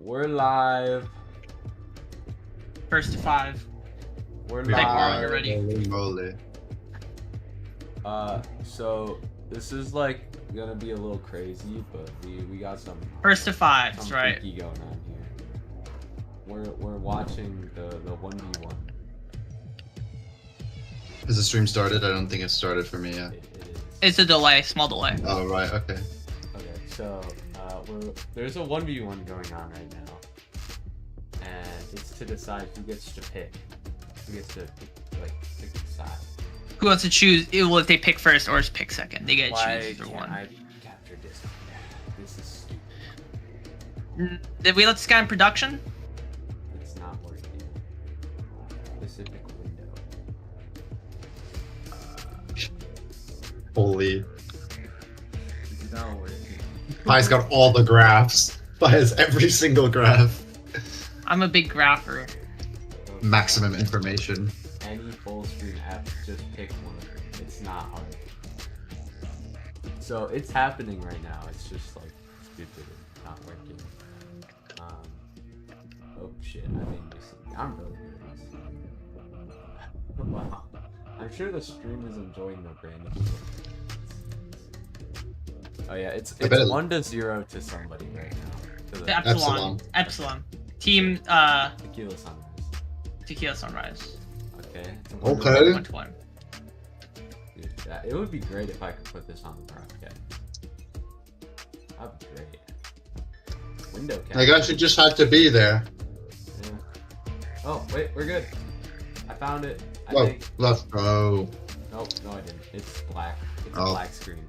We're live. First to 5. We're Like, live. you're ready. Holy moly. So this is like gonna be a little crazy, but we got some First to 5, that's right. freaky going on here. We're watching the 1v1. Has the stream started? I don't think it started for me yet. It is. It's a delay, small delay. Oh, right, okay. Okay, so there's a 1v1 going on right now, and it's to decide who gets to pick. Who gets to pick a side. Who wants to choose? Well, if they pick first or pick second, they get to Why choose either can't one. I capture this? This is stupid. Did we let this guy in production? It's not working. Specific window. Holy. It's not working. Pi's got all the graphs. Pi has every single graph. I'm a big grapher. Maximum information. Any full screen app, just pick one of them. It's not hard. So it's happening right now. It's just like stupid and not working. Oh shit! I made this. I'm really good at this. Wow. I'm sure the stream is enjoying the random. Oh yeah, it's 1-0 to somebody right now. To the Epsilon. Epsilon. Team Tequila Sunrise. Tequila Sunrise. Okay. Okay. 1-1. Dude, it would be great if I could put this on the broadcast. That'd be great. Window cap. I guess you just had to be there. Yeah. Oh, wait, we're good. I found it. I Whoa, think. let's go. Nope, no, I didn't. It's black. It's a Oh. black screen.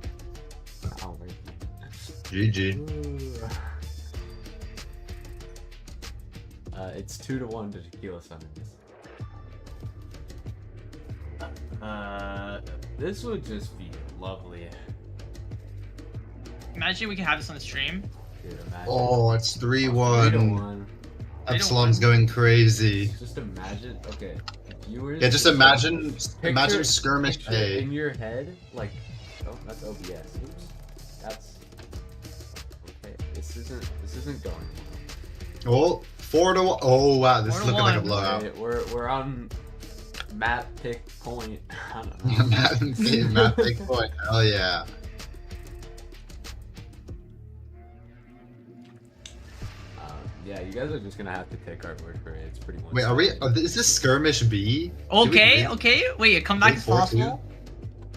Oh, wait. GG. Ooh. It's 2-1 to Tequila Sunrise. This would just be lovely. Imagine we can have this on the stream. Dude, imagine. Oh, it's 3-1. 3-1. Epsilon's going crazy. Just imagine. Okay, viewers. Yeah, just imagine Picture skirmish A. in your head, like, oh, that's OBS. Oops, that's okay. This isn't going well. Oh, 4-1. Oh wow, this is looking like a 4-1. blowout. Okay, we're on map pick point. I don't know. Matt, big point. Hell yeah. Yeah, you guys are just gonna have to take our word for it. It's pretty much. Wait, are we? Is this skirmish B? Okay, okay. Wait, a comeback is 4-2? possible.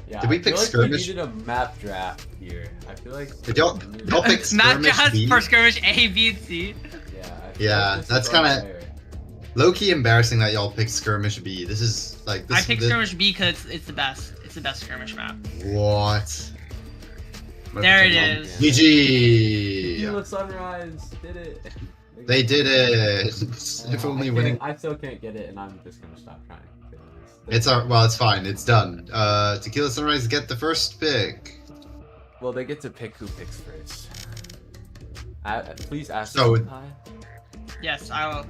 Yeah, Did we I pick feel like skirmish? We needed a map draft here. I feel like. Did y'all pick Not skirmish just B? for skirmish A, B, and C. Yeah. Yeah, this that's is kinda- unfair. Low-key embarrassing that y'all picked skirmish B. This is like this. I picked this, skirmish B because it's the best. It's the best skirmish map. What? There it is. GG. Tequila Sunrise did it. They did it. If only winning. I still can't get it, and I'm just gonna stop trying. It's well, it's fine. It's done. Tequila Sunrise get the first pick. Well, they get to pick who picks first. Please ask. So- them, Pi. Yes, I will.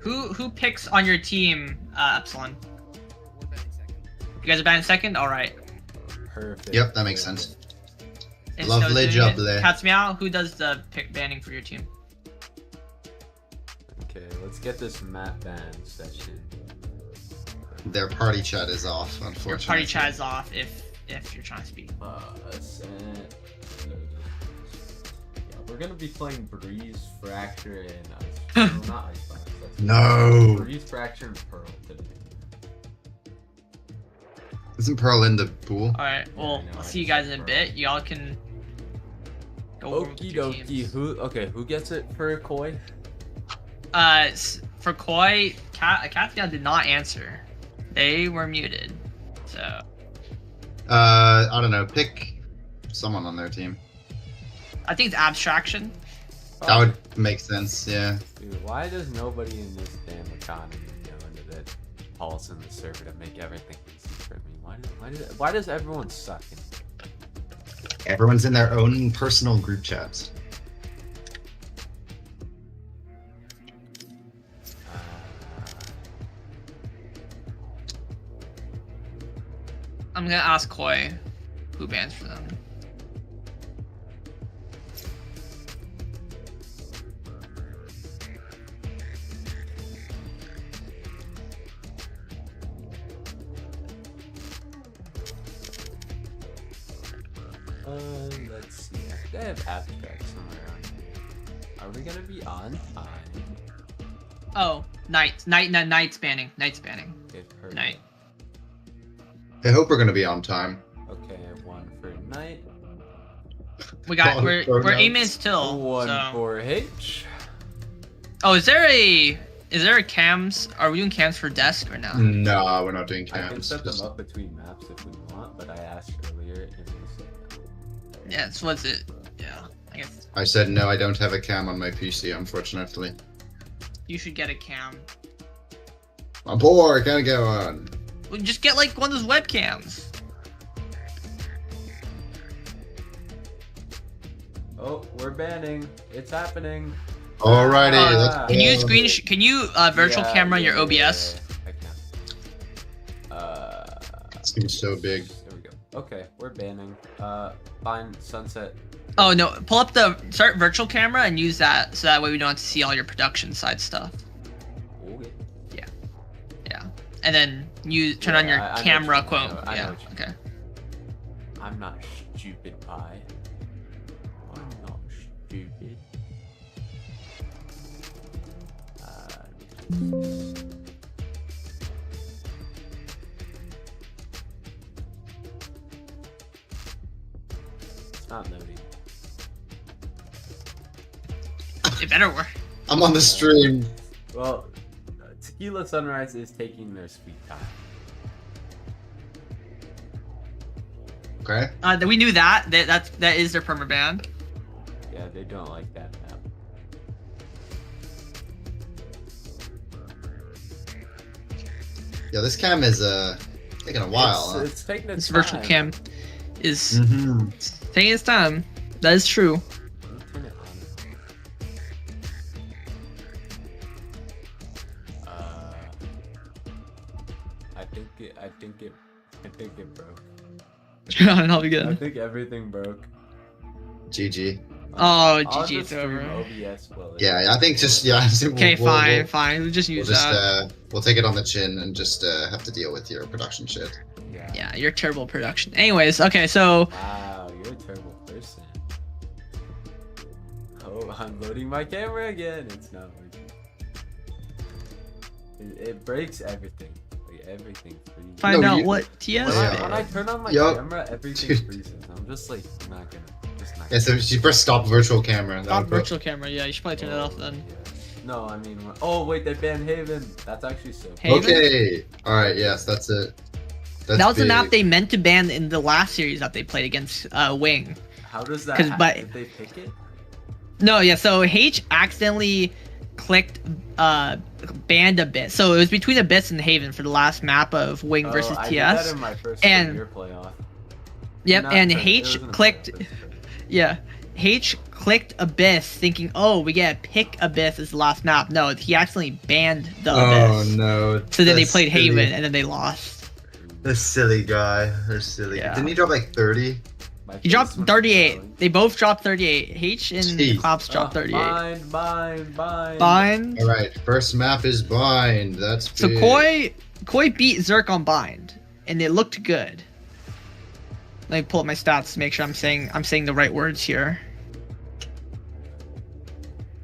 Who picks on your team, Epsilon? You guys are batting second? Alright. Perfect. Yep, that makes sense. And Lovely doing it. jubbly. Cat's Meow, who does the pick banning for your team? Okay, let's get this map ban session. Their party chat is off, Your unfortunately. party chat is off if you're trying to speak. Ascent. Yeah, we're gonna be playing Breeze, Fracture, and Ice. No, not Icebox. That's No. Breeze, Fracture, and Pearl today. Isn't Pearl in the pool? Alright, well, I know, I'll I see you just guys said in a Pearl. bit. Y'all can go over with Okie your dokie. teams. Who gets it for Koi? For Koi, Cat's Meow did not answer. They were muted. So, I don't know. Pick someone on their team. I think it's Abstraction. That would make sense. Yeah. Dude, why does nobody in this damn economy go into that pulse in the server to make everything easy for me? Why does everyone suck? Everyone's in their own personal group chats. I'm gonna ask Koi who bans for them. Let's see. I think I have abstract somewhere around here. Are we gonna be on time? Oh, night spanning. Okay, perfect. Night. I hope we're gonna be on time. Okay, I have one for night. We got. All We're pronouns. aiming still. One so. for H. Oh, is there a cams? Are we doing cams for desk or not? No, we're not doing I can camps. set them just- up between maps if we want, but I asked earlier and they said no. Yeah. So what's it? Yeah. I guess I said no, I don't have a cam on my PC, unfortunately. you should get a cam. I'm poor, gotta go on. Well, just get like one of those webcams. Oh, we're banning. It's happening. Alrighty, Ah. let's Can you go. Can you virtual Yeah, camera your yeah, OBS? yeah, I can. It's gonna be so big. There we go. Okay, we're banning. Find sunset. Oh no! Pull up the start virtual camera and use that, so that way we don't have to see all your production side stuff. Okay. Yeah, and then you turn on your I know camera what you mean. quote. I know Yeah. what you mean. Okay. I'm not stupid pie. I'm not stupid. It's not loading. It better work. I'm on the stream. Well, Tequila Sunrise is taking their sweet time. Okay. We knew that. That is their permaban. Yeah, they don't like that map. Yeah, this cam is taking a while. It's taking its This virtual time. cam is Mm-hmm. taking its time. That is true. Let me turn it on. I think it broke. Trying to help you I good. think everything broke. GG. Oh, I'll GG, just it's over. stream OBS will it. Yeah, I think just I think Okay, we'll, fine, fine. We'll just We'll use just that. we'll take it on the chin and just have to deal with your production shit. Yeah. Yeah, you're terrible production. Anyways, okay, so Wow, you're a terrible person. Oh, I'm loading my camera again. It's not working. It breaks everything. Like everything freezes. find No, out you- what TS. When I turn on my Yup. camera, everything freezes. I'm just like, I'm not gonna. Just not Yeah, so you press stop virtual camera. Stop That'll put- virtual camera. Yeah, you should probably turn it off then. Yeah. No, I mean, oh wait, they banned Haven. That's actually so. Hey, Haven? Okay. All right. Yes, that's it. That's That was the big. map they meant to ban in the last series that they played against Wing. How does that 'Cause happen? by- Did they pick it? No, yeah, so H accidentally clicked banned Abyss. So it was between Abyss and Haven for the last map of Wing versus I TS. did that in my first And- year playoff. Yep, Not and the- it H wasn't a clicked playoff, it was yeah. H clicked Abyss thinking, oh, we get to pick Abyss as the last map. No, he accidentally banned the Oh Abyss. no. So then they That's played silly. Haven and then they lost. This silly guy. They're silly. Yeah. Didn't he drop like 30? My He face dropped when I was 38. going. They both dropped 38. H and Jeez. Claps dropped 38. Bind. Bind. All right. First map is bind. That's So big. Koi beat Zerk on Bind, and it looked good. Let me pull up my stats to make sure I'm saying the right words here.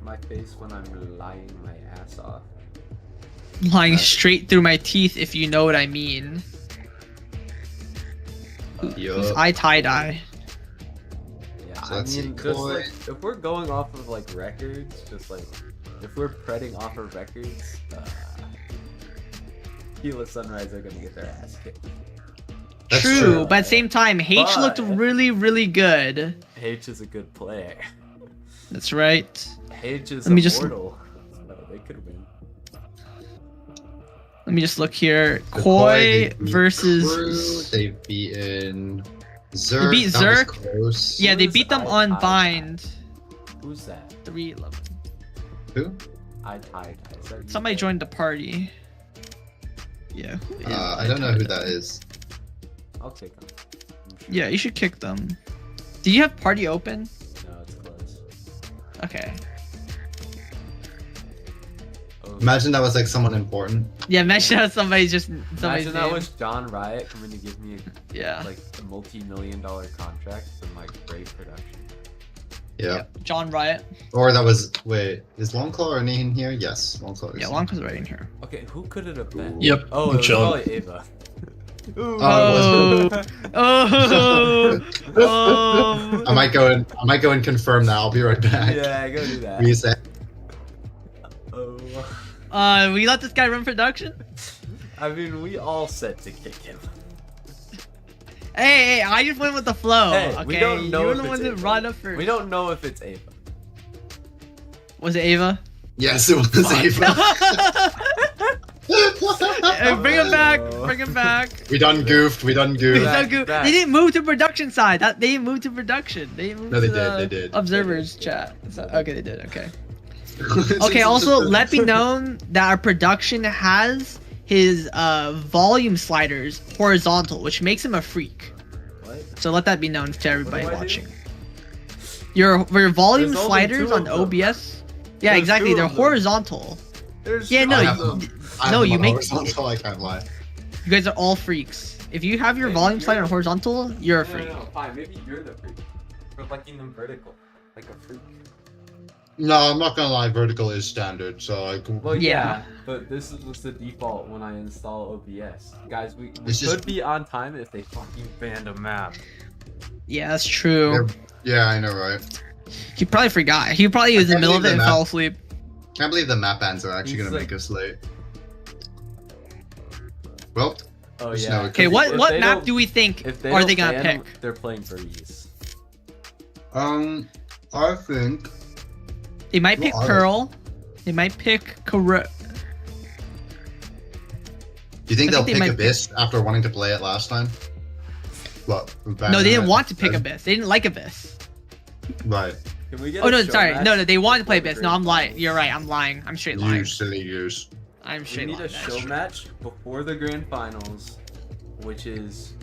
My face when I'm lying my ass off. Lying straight through my teeth, if you know what I mean. Yup. I tie-dye. Yeah, So I let's see, mean, just Koi. like if we're going off of like records, just like if we're pretting off of records, Tequila Sunrise are gonna get their ass kicked. That's True, true. but at the same time, H looked But- really, really good. H is a good player. That's right. H is Let me just- immortal. So they could win. Let me just look here. The Koi they beat versus... Crew, they've beaten Zerk. They beat that was Zerk. close. Yeah, they Who's beat them I on tie? Bind. Who's that? 3-11. Who? I tied. Is that you? Somebody joined the party. Yeah. who is I don't know who tie-dye? that is. I'll take him. I'm sure. Yeah, you should kick them. Do you have party open? No, it's close. Okay. Oh, Imagine that was like someone important. Yeah, imagine how somebody's somebody's Imagine that name. was John Riot coming to give me Yeah. like a multi-million-dollar contract from like great production. Yeah. John Riot. Or that was wait, is Longclaw in here? Yes, Longclaw is. Yeah, Longclaw's right in here. Okay, who could it have been? Yep, Oh, I'm it was chilling. probably Ava. Ooh. Oh, Oh, oh. I might go and confirm that. I'll be right back. Yeah, go do that. Reset. Oh. We let this guy run production? I mean, we all set to kick him. Hey, I just went with the flow. Hey, okay, we don't know you're if the it's one that Ava. brought up first. We don't know if it's Ava. Was it Ava? Yes, it was Ava. Hey, bring him back. Bring him back. We done goofed. We done He's goofed. so Back, good. back. They didn't move to production side. They didn't move to production. They didn't move No, they to did, the they did. observers chat. So, okay, they did. Okay. Okay. Also, let me know that our production has his volume sliders horizontal, which makes him a freak. What? So let that be known to everybody What do I do? watching. Your volume There's only sliders two on of them. OBS. Yeah, There's exactly. two They're of them. horizontal. There's Yeah, two no, I of have them. them. I no, have you them make- on horizontal, I can't lie. You guys are all freaks. If you have your Hey, volume you're- slider on horizontal, you're a No, freak. no, fine. Maybe you're the freak for liking them vertical, like a freak. No, I'm not gonna lie. Vertical is standard, so I. Well, Yeah. yeah, but this was the default when I install OBS. Guys, we It's just- could be on time if they fucking banned a map. Yeah, that's true. Yeah, I know, right? He probably forgot. He probably was in the can't middle of it believe and the fell map- asleep. Can't believe the map bans are actually He's gonna like- make us late. Well, Oh Just yeah. know it Okay, If what they map don't- do we think if they are don't they gonna ban pick? them, they're playing breeze. I think. They might pick What are they? Pearl. They might pick Kuro. Do you think I they'll think they pick might Abyss after wanting to play it last time? What? No, they didn't want to pick Abyss. They didn't like Abyss. Right. Can we get Oh a no, show sorry. match No, they wanted to play before the Abyss. No, I'm grand lying. You're right. I'm lying. I'm straight lying. You silly goose. I'm We straight need a lying. That's show true. match before the grand finals, which is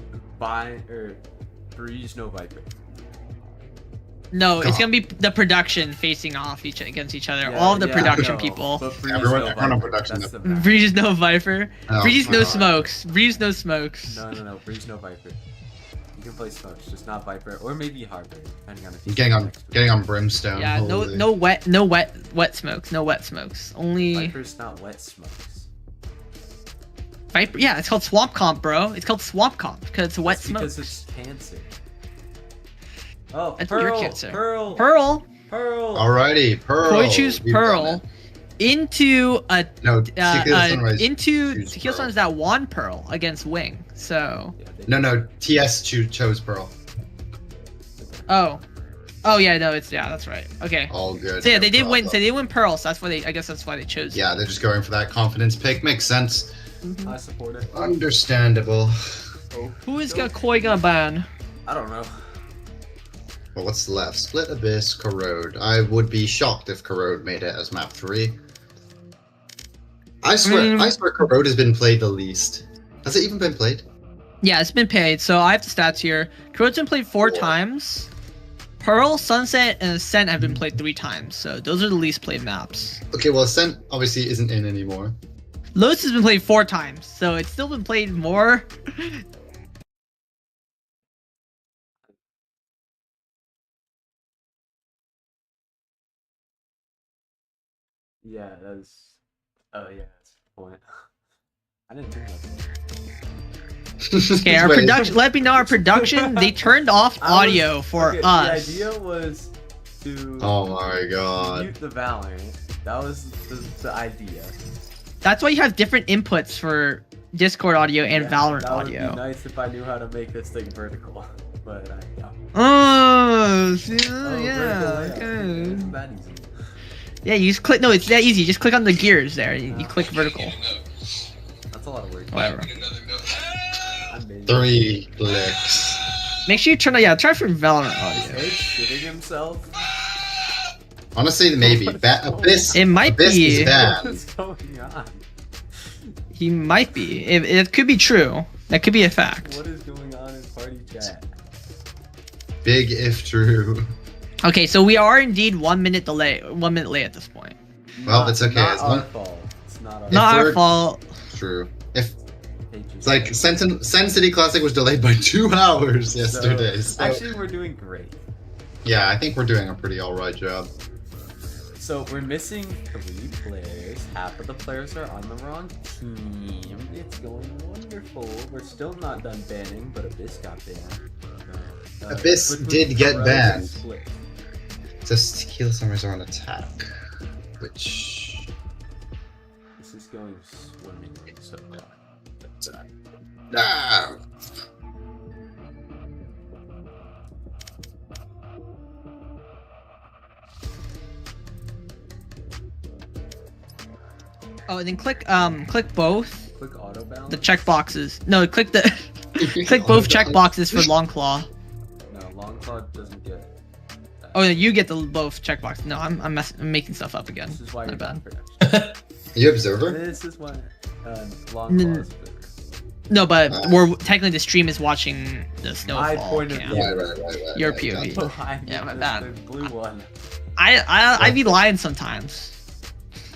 Breeze no Viper. No, it's God. gonna be the production facing off against each other. Yeah, All of the yeah, production no, people. But Breeze Everyone- no everyone on Viper. production. That's the match. Breeze no Viper. Oh, Breeze no God. smokes. Breeze no smokes. No, Breeze no Viper. You can play Smokes, just not Viper, or maybe Harbor, depending on if I'm getting on Brimstone. Yeah, holy. no wet smokes. No wet smokes. Only Viper's not wet Smokes. Viper. Yeah, it's called Swamp Comp, bro. It's called Swamp Comp because it's wet That's smokes. because it's cancer. Oh, I thought you were Pearl, cancer. Pearl, Pearl. Pearl. Alrighty, Pearl. Koi choose We've done Pearl it. into a No, Tequila Sunrise into choose Tequila Pearl. Sunrise that won Pearl against Wing. So Yeah, they- No, TS chose Pearl. oh yeah, no, that's right. Okay. All good. So yeah, no they did win. problem. So they win Pearl. So that's why I guess that's why they chose. Yeah, they're just going for that confidence pick. Makes sense. Mhm. I support it. Understandable. Oh, Who is no. Koi gonna ban? I don't know. Well, what's left? Split Abyss, Corrode. I would be shocked if Corrode made it as map 3. I swear Corrode has been played the least. Has it even been played? Yeah, it's been paid. So I have the stats here. Corrode's been played 4 times. Pearl, Sunset, and Ascent have been played 3 times. So those are the least played maps. Okay, well, Ascent obviously isn't in anymore. Lotus has been played 4 times. So it's still been played more. Yeah, that's. Oh yeah, that's the point. I didn't think about that. Okay, our Wait, production. Let me know our production. They turned off audio for okay, us. The idea was to Oh my god. mute the Valorant. That was the idea. That's why you have different inputs for Discord audio and Yeah, Valorant that would audio. be nice if I knew how to make this thing vertical, but I don't. Oh, see, Oh, yeah, vertical, okay. It's that easy. Yeah, you just click. No, it's that easy. Just click on the gears there. You click vertical. That's a lot of work. Whatever. I made it. 3 clicks. Make sure you turn on. Yeah, try for Valorant Is audio. Edge shitting himself? Honestly, maybe. Abyss. It might Abyss be. is bad. What is going on? He might be. It could be true. That could be a fact. What is going on in party chat? Big if true. Okay, so we are indeed 1 minute delay. 1 minute late at this point. Well, it's okay, Not as our long- fault. not our Not our we're- fault. True. If Pages. it's like Sen City Classic was delayed by 2 hours So, yesterday. So, actually, we're doing great. yeah, I think we're doing a pretty alright job. So we're missing 3 players. Half of the players are on the wrong team. It's going wonderful. We're still not done banning, but Abyss got banned. Abyss quickly, did get Corel banned. split. It says Tequila Summers are on attack, which This is going swimmingly so far. ah. Oh, and then click both Quick auto balance. the check boxes. No, click the click both check boxes for long claw. No, long claw doesn't get. That. Oh, no, you get the both check boxes. No, I'm making stuff up again. This is why My you're bad. bad production. Are you observer? This is why long claw is better. No, but we're technically the stream is watching the My snowfall point of cam. view. Right. Your right, POV. gotcha. Oh, I Yeah, mean, my the- bad. The blue one. I be lying sometimes.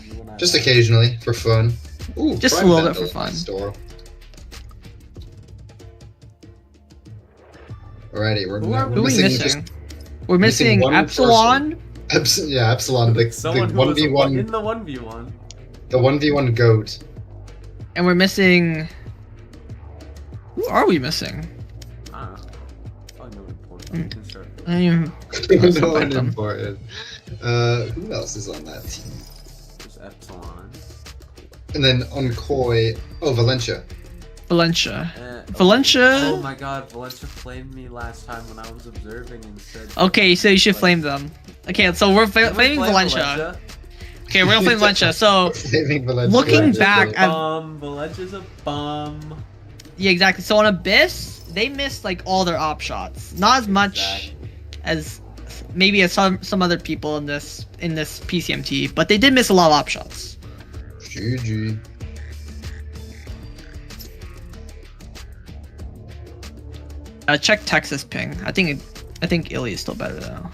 You and I Just lie. occasionally for fun. Ooh, Just a Prime little bit Vandal for in my fun. Store. Alrighty, we're, Who are Who are we missing. missing? We're missing missing one Epsilon. Yeah, Epsilon, the Someone who was 1v1, in the 1v1. the 1v1 goat. And we're missing. Who are we missing? I don't know. Probably no important. You can start. I mean, No invite one them. important. Who else is on that team? There's Epsilon. And then on Koi, oh, Valencia. Valencia. Valencia? Oh my god, Valencia flamed me last time when I was observing and said. Okay, so you should flame them. Okay, so we're Can we flaming flame Valencia. Okay, we're gonna flame Valencia. So Flaming Valencia. Looking back Valencia's a at- bum. Valencia's a bum. yeah, exactly. So on Abyss, they missed like all their op shots. Not as much Exactly. as maybe as some other people in this PCMT, but they did miss a lot of op shots. GG. Check Texas ping. I think Illy is still better though.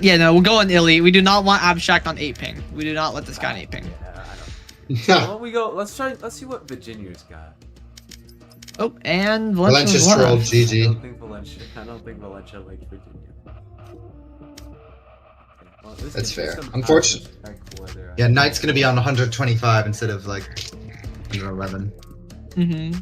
Yeah, no, we'll go on Illy. We do not want Abstract on 8 ping. We do not let this guy on 8 ping. Yeah, I don't. Why don't we go? Let's see what Virginia's got. Oh, and Valencia's Valencia's trolled, left. I GG. don't think Valencia likes Virginia. Okay, well, this That's gives me fair. some Unfortunate- time to check whether I- Yeah, Knight's gonna be on 125 instead of like 11. Mm-hmm.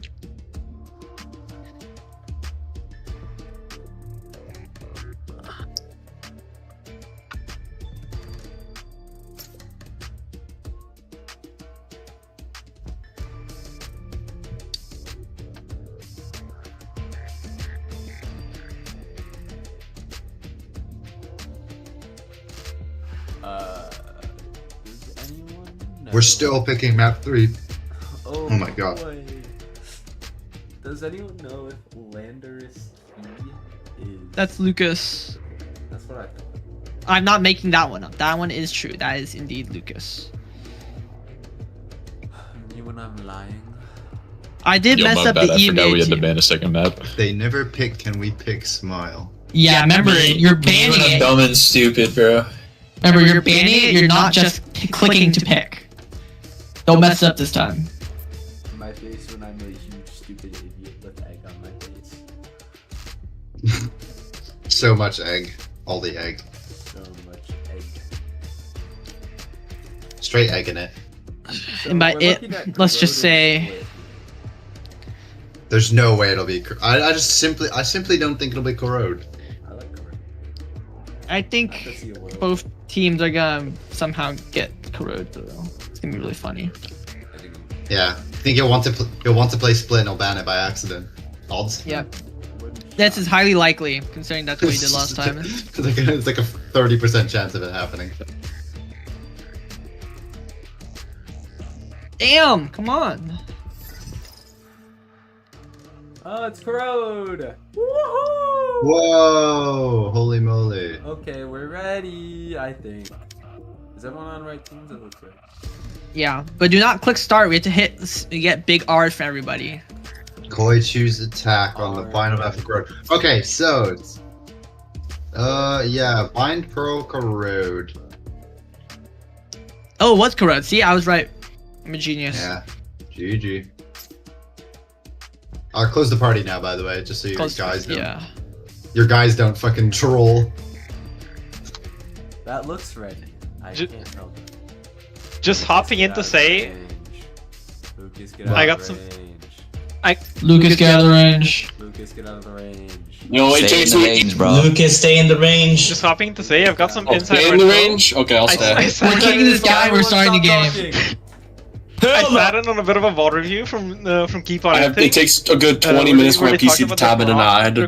Does anyone know? We're still picking map 3. Oh, Oh my God. boy. Does anyone know if Landerus is? That's Lucas. That's what I thought. I'm not making that one up. That one is true. That is indeed Lucas. Me when I'm lying. I did Yo, mess my up bad. the I forgot we had to email. ban a second map. They never pick Can We Pick Smile. Yeah, remember you're You're banning it. dumb and stupid, bro. Remember you're banning it. You're not just clicking to pick. Don't mess it up this time. My face when I'm a huge stupid idiot with egg on my face. So much egg. All the egg. So much egg. Straight egg in it. So And by we're it, looking at let's just corroded say- split. There's no way it'll be. I simply don't think it'll be Corrode. I like corroded. I I could think see a little. both teams are gonna somehow get corroded though. It's gonna be really funny. I think Yeah, I think you'll want to play Split and he'll ban it by accident. Odds. Yep. wouldn't This shock is highly likely, considering that's what we did last time. It's like a 30% chance of it happening. Damn! Come on. Oh, it's corrode! Woohoo! Whoa! Holy moly! Okay, we're ready. I think. Is everyone on the right teams? It looks right. Yeah, but do not click start. We have to get big R's for everybody. Koi choose attack on the final map of Corrode. Okay, so it's yeah, bind Pearl Corrode. Oh, what's correct? See, I was right. I'm a genius. Yeah. GG. I'll close the party now, by the way, just so you guys don't. Yeah. Your guys don't fucking troll. That looks ready. I can't help it. Just hopping in to say, Lucas, get out I of got the some- range. Lucas, get out of the range. Lucas, get out of the range. No, it Stay takes in the me. range, bro. Lucas, stay in the range. just hopping in to say, I've got some Oh, inside stay in the info. range? Okay, I'll stay. I We're kicking this guy. We're starting the game. I sat in on a bit of a VOD review from Keep On Inting. It takes a good 20 minutes for my PC to tab in, and I had to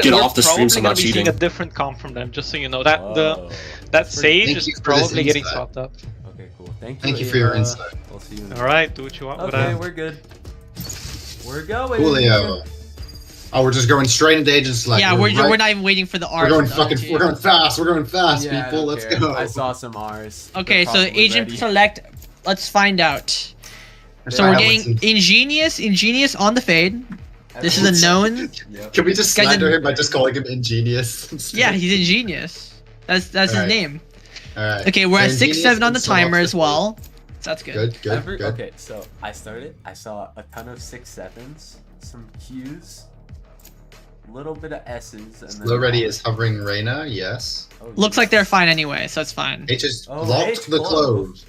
get off the stream, so I'm not We're cheating. a different comp from them, just so you know. That Whoa. that sage Thank is you for this probably getting insight. swapped up. Okay, cool. Thank you. Thank you for your Ava. insight. We'll see you in All right, do what you want. Okay, we're good. We're going. Coolio. Oh, we're just going straight into agent select. Yeah, we're not even waiting for the We're R's. going of the other fucking. team. We're going fast. We're going fast, Yeah, I people. don't Let's care. go. I saw some R's. Okay, They're so probably agent ready. select. Let's find out. So Yeah, we're I getting want ingenious on the fade. This is a known. Yep. Can we just Guys, slander him by just calling him ingenious? Yeah, he's ingenious. That's his Alright. name. All right. Okay, we're at So 6-7 on the ingenious and timer so as well. So that's good. Good. Good. Okay, so I started. I saw a ton of 6-7s, some Qs, a little bit of S's, and then Slow ready is hovering Reyna. Yes. Oh, Looks like they're fine anyway, so it's fine. H is Oh, locked H the close. close.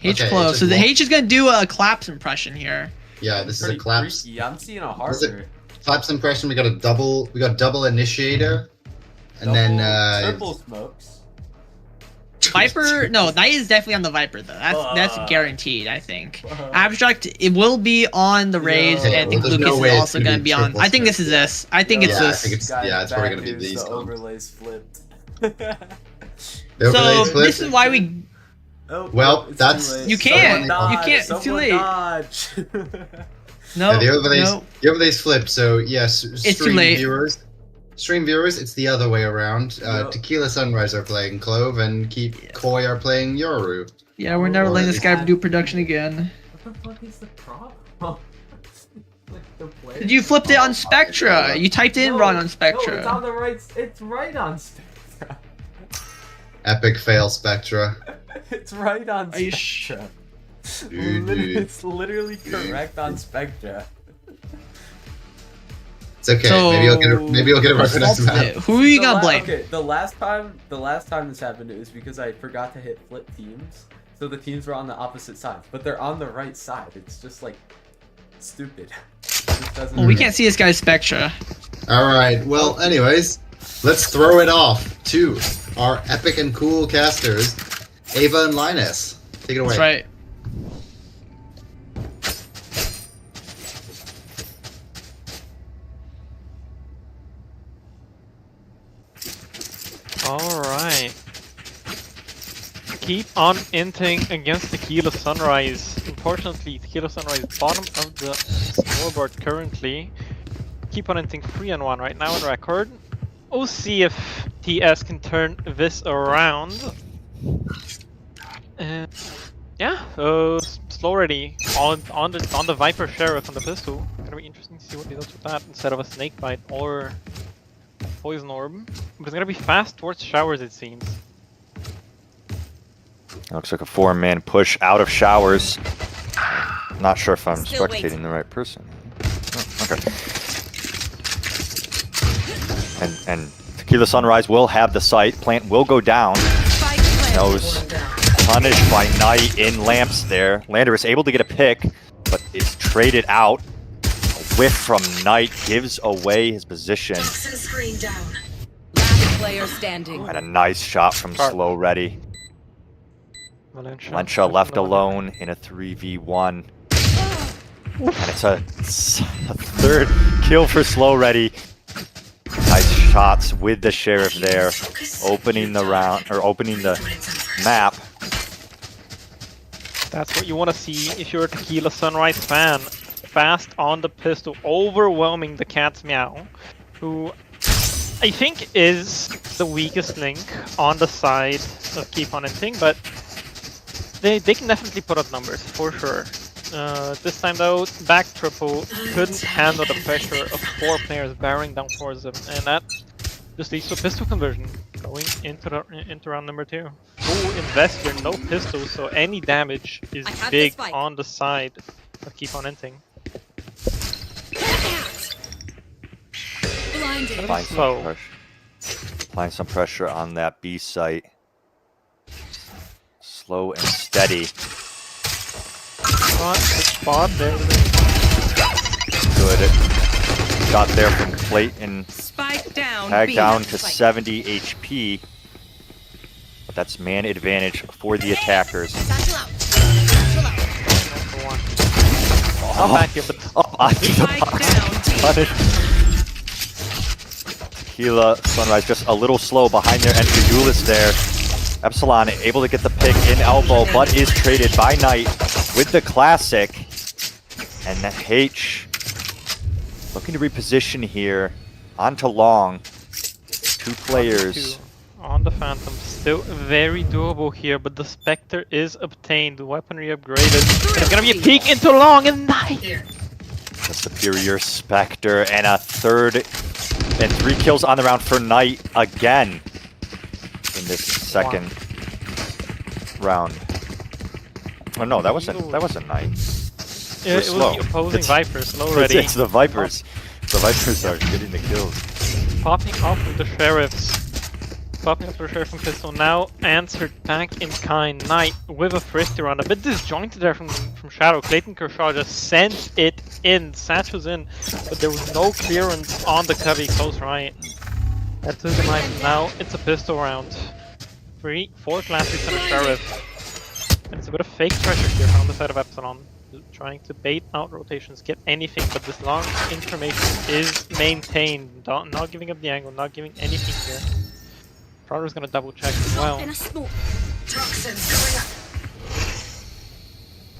H Okay, close. H So is the locked. H is gonna do a collapse impression here. Yeah, this is a pretty collapse. freaky. I'm seeing a This is a- harder. Collapse impression. We got a double. We got double initiator, and then triple smokes. Viper, no, Knight is definitely on the Viper though. That's Fuck. guaranteed, I think. Abstract, it will be on the raise, Yeah, and I think well, there's Lucas no way is it's also gonna gonna be be on. triple I think this is smoke. this. I think it's Yeah, I this. think it's- Guys, yeah, it's probably bad gonna be news, these The comps. overlays flipped. The overlays So flip. this is why we. Oh, Well, it's that's- too late. You can't. Someone You dodge, can't. It's too someone late. Dodge. No, Yeah, the overlays. no. The overlays flip. So yes, too stream late. viewers. Stream viewers, it's the other way around. Yep. Tequila Sunrise are playing Clove, and Keep Koi are playing Yoru. Yeah, we're never Or letting at this guy least- do production again. What the fuck is the problem? Like the player- Did you flipped it Oh on my Spectra? God. You typed in No, wrong on No, it's Spectra. on the right. It's right on Spectra. Epic fail Spectra. It's right on Are you Spectra. Dude. It's literally correct on Spectra. It's okay. So, maybe you'll get it right for next faulted map. it. Who are you The gonna la- blame? Okay, the last time this happened, it was because I forgot to hit flip teams, so the teams were on the opposite sides, but they're on the right side. It's just like stupid. It just doesn't Well, we make- can't see this guy's Spectra. All right. Well, anyways, let's throw it off to our epic and cool casters, Ava and Linus. Take it away. That's right. Alright. Keep on Inting against Tequila Sunrise. Unfortunately, Tequila Sunrise bottom of the scoreboard currently. Keep on Inting 3-1 right now on record. We'll see if TS can turn this around. And yeah, slow ready on the Viper Sheriff on the pistol. Gonna be interesting to see what he does with that instead of a snake bite or poison orb. But it's gonna be fast towards showers, it seems. Looks like a 4-man push out of showers. Not sure if I'm Still spectating waiting. the right person. Oh, okay. And Tequila Sunrise will have the site. Plant will go down. Spike planted. Knows punished by Knight in lamps there. Lander is able to get a pick, but is traded out. A whiff from Knight gives away his position. Last player standing. And a nice shot from Sharp. Slow Ready. Valencia left alone in a 3v1. And it's a third kill for Slow Ready. Nice shots with the Sheriff there, opening the round, or opening the map. That's what you want to see if you're a Tequila Sunrise fan. Fast on the pistol, overwhelming the Cat's Meow, who I think is the weakest link on the side of Keep On Inting, but they can definitely put up numbers, for sure. This time though, back triple couldn't handle the pressure of 4 players bearing down towards them, and that just leads to a pistol conversion. Going into round number 2. Full invest here, no pistols, so any damage is big on the side of keep on inting. Applying some pressure on that B site. Slow and steady. Spot there. Good shot there from Plat and Spike down. tag down to 70 HP. But that's man advantage for the attackers. Not back here, but punish. Tequila, Sunrise just a little slow behind their entry duelist there. Epsilon able to get the pick in elbow, but is traded by Knight with the classic. And H looking to reposition here onto long. 2 players. On the Phantom, still very doable here, but the Spectre is obtained, weaponry upgraded. There's gonna be a peek into long and Knight! The superior Spectre and a third and 3 kills on the round for Knight again in this second round. Oh no, that wasn't Knight. It was the opposing Vipers, slow ready. It's the Vipers. The Vipers are getting the kills. Popping off with the Sheriffs. Popping up the Sheriff from pistol now, answered back in kind. Knight with a frisky run. A bit disjointed there from Shadow. Clayton Kershaw just sent it in. Satchel's in, but there was no clearance on the cubby. Close right. That's the knife. Now it's a pistol round. 3, 4 classics and a Sheriff. And it's a bit of fake pressure here on the side of Epsilon. Trying to bait out rotations, get anything, but this long information is maintained. Not giving up the angle, not giving anything here. Prowler's gonna double check as well.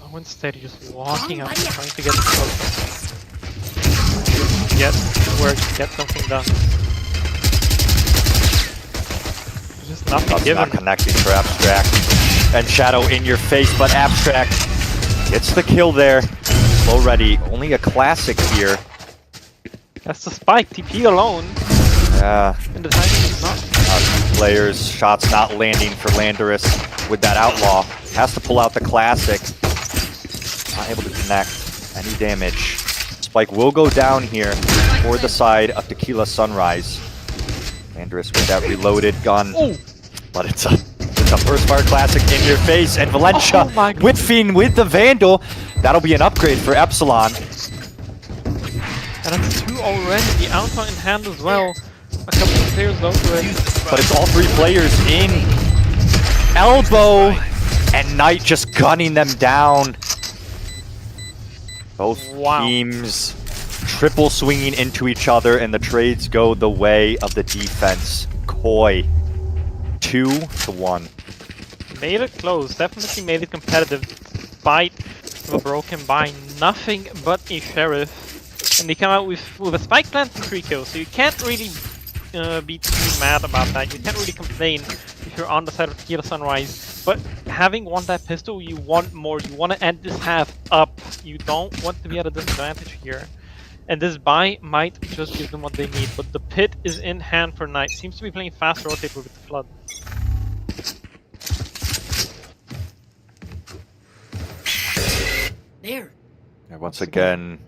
Oh, instead he's just walking up, trying to get close. Get work, get something done. There's just nothing given. Not connecting for Abstract. And Shadow in your face, but Abstract gets the kill there. Slow ready, only a classic here. That's the spike, TP alone. Yeah. And the timing is not. Players, shots not landing for Landorus with that Outlaw. Has to pull out the classic. Not able to connect any damage. Spike will go down here for the side of Tequila Sunrise. Landorus with that reloaded gun. Ooh. But it's a first fire classic in your face. And Valencia with Fiend with the Vandal. That'll be an upgrade for Epsilon. And that's 2 already. The Outlaw in hand as well. A couple of players low to it. But it's all 3 players in elbow, and Knight just gunning them down. Both teams triple swinging into each other, and the trades go the way of the defense. Koi, 2-1. Made it close, definitely made it competitive. Despite a broken by nothing but a Sheriff. And they come out with a Spike Plant and 3 kills, so you can't really be too mad about that. You can't really complain if you're on the side of Tequila Sunrise. But having won that pistol, you want more. You want to end this half up. You don't want to be at a disadvantage here. And this buy might just give them what they need. But the pit is in hand for Knight. Seems to be playing fast rotate with the Flood. There. And once again,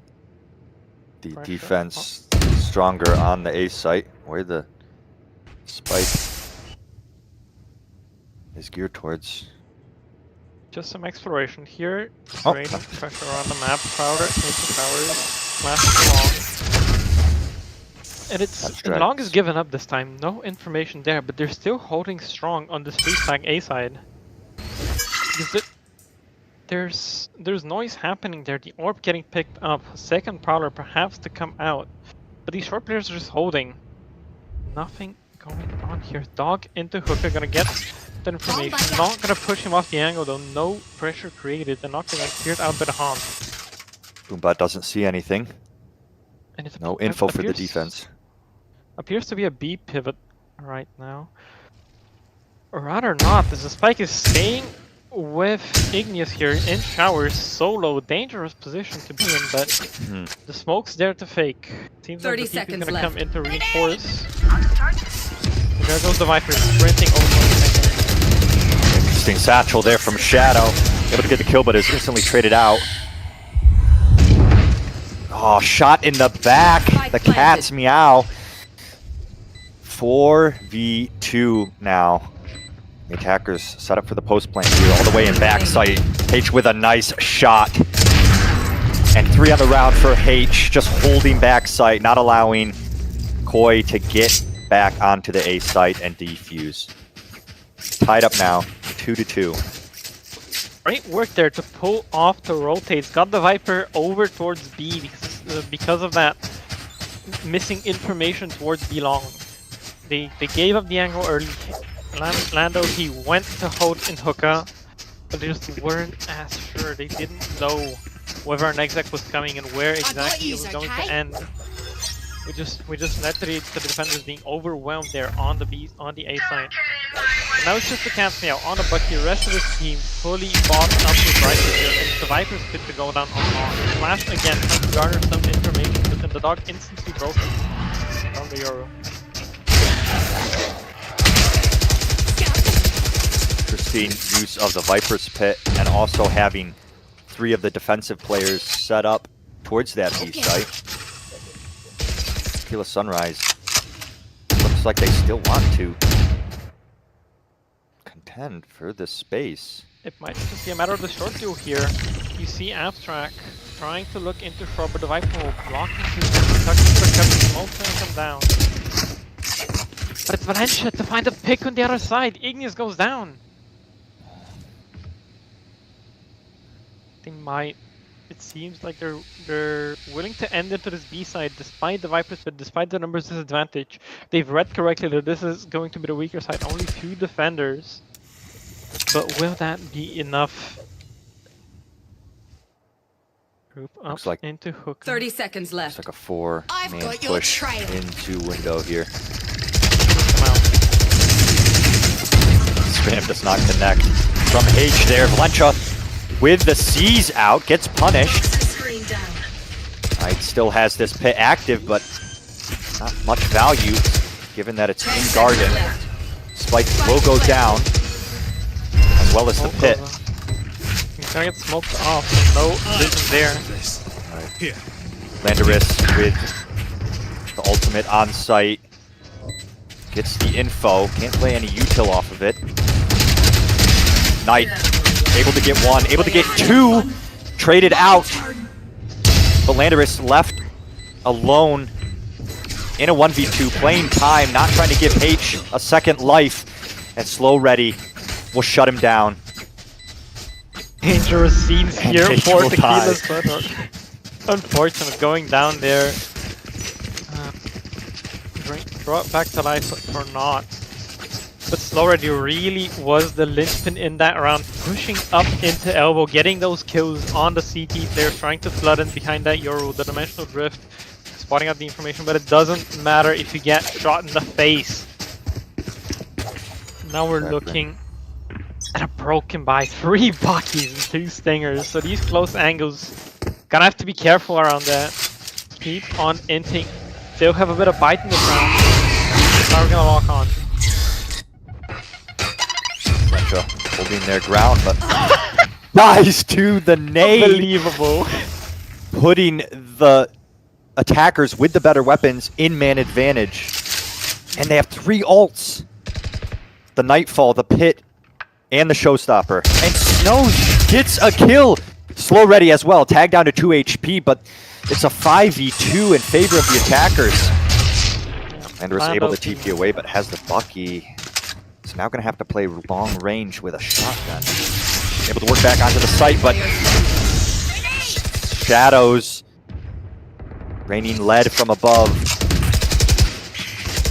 the defense stronger on the A site, where the spike is geared towards. Just some exploration here. Creating pressure on the map. Prowler into towers. Last long. And it's long is given up this time. No information there, but they're still holding strong on this free stack A side. There's noise happening there. The orb getting picked up. Second Prowler perhaps to come out. But these short players are just holding. Nothing going on here. Dog into Hooker, gonna get that information. Not gonna push him off the angle though. No pressure created. They're not gonna cleared out by the Hans. Boombat doesn't see anything. And it's no info for the defense. Appears to be a B pivot right now. Or rather not, as the spike is staying with Igneous here in showers, solo, dangerous position to be in, but the smoke's there to fake. Seems like the TP is gonna come in to reinforce. There goes the Viper sprinting over the Interesting satchel there from Shadow. Able to get the kill, but is instantly traded out. Oh, shot in the back. The cat's meow. 4v2 now. The attackers set up for the post plant here, all the way in backside. H with a nice shot. And 3 on the round for H, just holding backside, not allowing Koi to get back onto the A site and defuse. Tied up now, 2-2. Great work there to pull off the rotates. Got the Viper over towards B because of that missing information towards B long. They gave up the angle early. Lando, he went to hold in hookah, but they just weren't as sure. They didn't know whether an exec was coming and where exactly it was going to end. We just led to the defenders being overwhelmed there on the A side. And now it's just the Cats now on the Bucky. The rest of this team fully bought up with rifles here, and the Vipers fit to go down on long. Flash again trying to garner some information, but then the dog instantly broke it from the Euro. Interesting use of the Viper's pit, and also having 3 of the defensive players set up towards that B site. Tequila Sunrise looks like they still want to contend for this space. It might just be a matter of the short duel here. You see Abstract trying to look into short, but the Viper will block into the kept them down. But it's Valencia to find a pick on the other side. Igneous goes down. They might. It seems like they're willing to end into this B side despite the Vipers, but despite the numbers disadvantage. They've read correctly that this is going to be the weaker side. Only 2 defenders. But will that be enough? Group up Looks like into hook. 30 seconds left. It's like a 4-man push into window here. Spam does not connect. From H there, Valencia with the C's out, gets punished. Knight still has this pit active, but not much value given that it's in Garden. Spike will go down, as well as the pit. He's gonna get smoked off, so no vision there. Right. Landaris with the ultimate on site. Gets the info, can't play any util off of it. Knight able to get 1, able to get 2, traded out. But Landaris left alone in a 1v2, playing time, not trying to give H a second life. And Slow Ready will shut him down. Dangerous scenes here H for will Tequila. die. Unfortunate, going down there. Brought back to life or not. But Slow Ready really was the linchpin in that round, pushing up into elbow, getting those kills on the CT players, trying to flood in behind that Yoru, the Dimensional Drift, spotting out the information, but it doesn't matter if you get shot in the face. Now we're looking at a broken by 3 Buckies and 2 Stingers, so these close angles, gonna have to be careful around that. Keep on Inting. They'll have a bit of bite in the round. Now we're gonna lock on. Holding their ground, but nice to the nade. Unbelievable. Putting the attackers with the better weapons in man advantage. And they have 3 ults. The Nightfall, the Pit, and the Showstopper. And Snows gets a kill. Slow Ready as well, tagged down to 2 HP, but it's a 5v2 in favor of the attackers. Landaris able to TP away, but has the Bucky. So now going to have to play long range with a shotgun. Able to work back onto the site, but Shadows raining lead from above.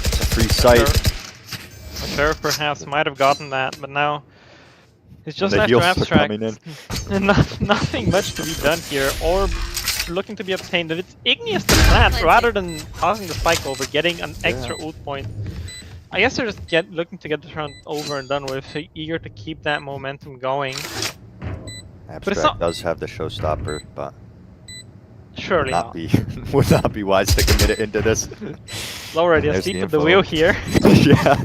It's a free site. The Sheriff perhaps might have gotten that, but now it's just after Abstract. And nothing much to be done here, or looking to be obtained. If it's Igneous to Plat, rather than tossing the spike over, getting an extra ult point. I guess they're just looking to get this round over and done with, so eager to keep that momentum going. Abstract does have the Showstopper, but surely would not be wise to commit it into this. Slow already There's asleep the at the info. wheel here. Yeah.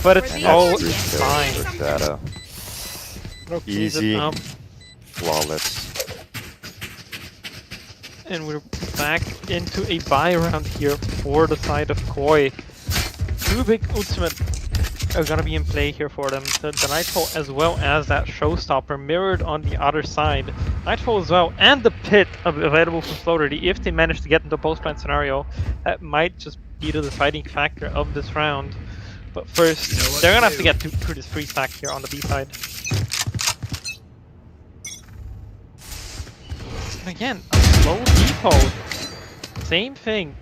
But it's And all that's 3 kills fine. for Shadow. Cleans it Easy. up. Flawless. And we're back into a buy round here for the side of Koi. 2 big ultimate are gonna be in play here for them. The Nightfall as well as that Showstopper mirrored on the other side. Nightfall as well, and the Pit available from Slow Ready. If they manage to get into a post-plant scenario, that might just be the deciding factor of this round. But first, they're gonna have to get through this free stack here on the B side. And again, a slow depot. Same thing.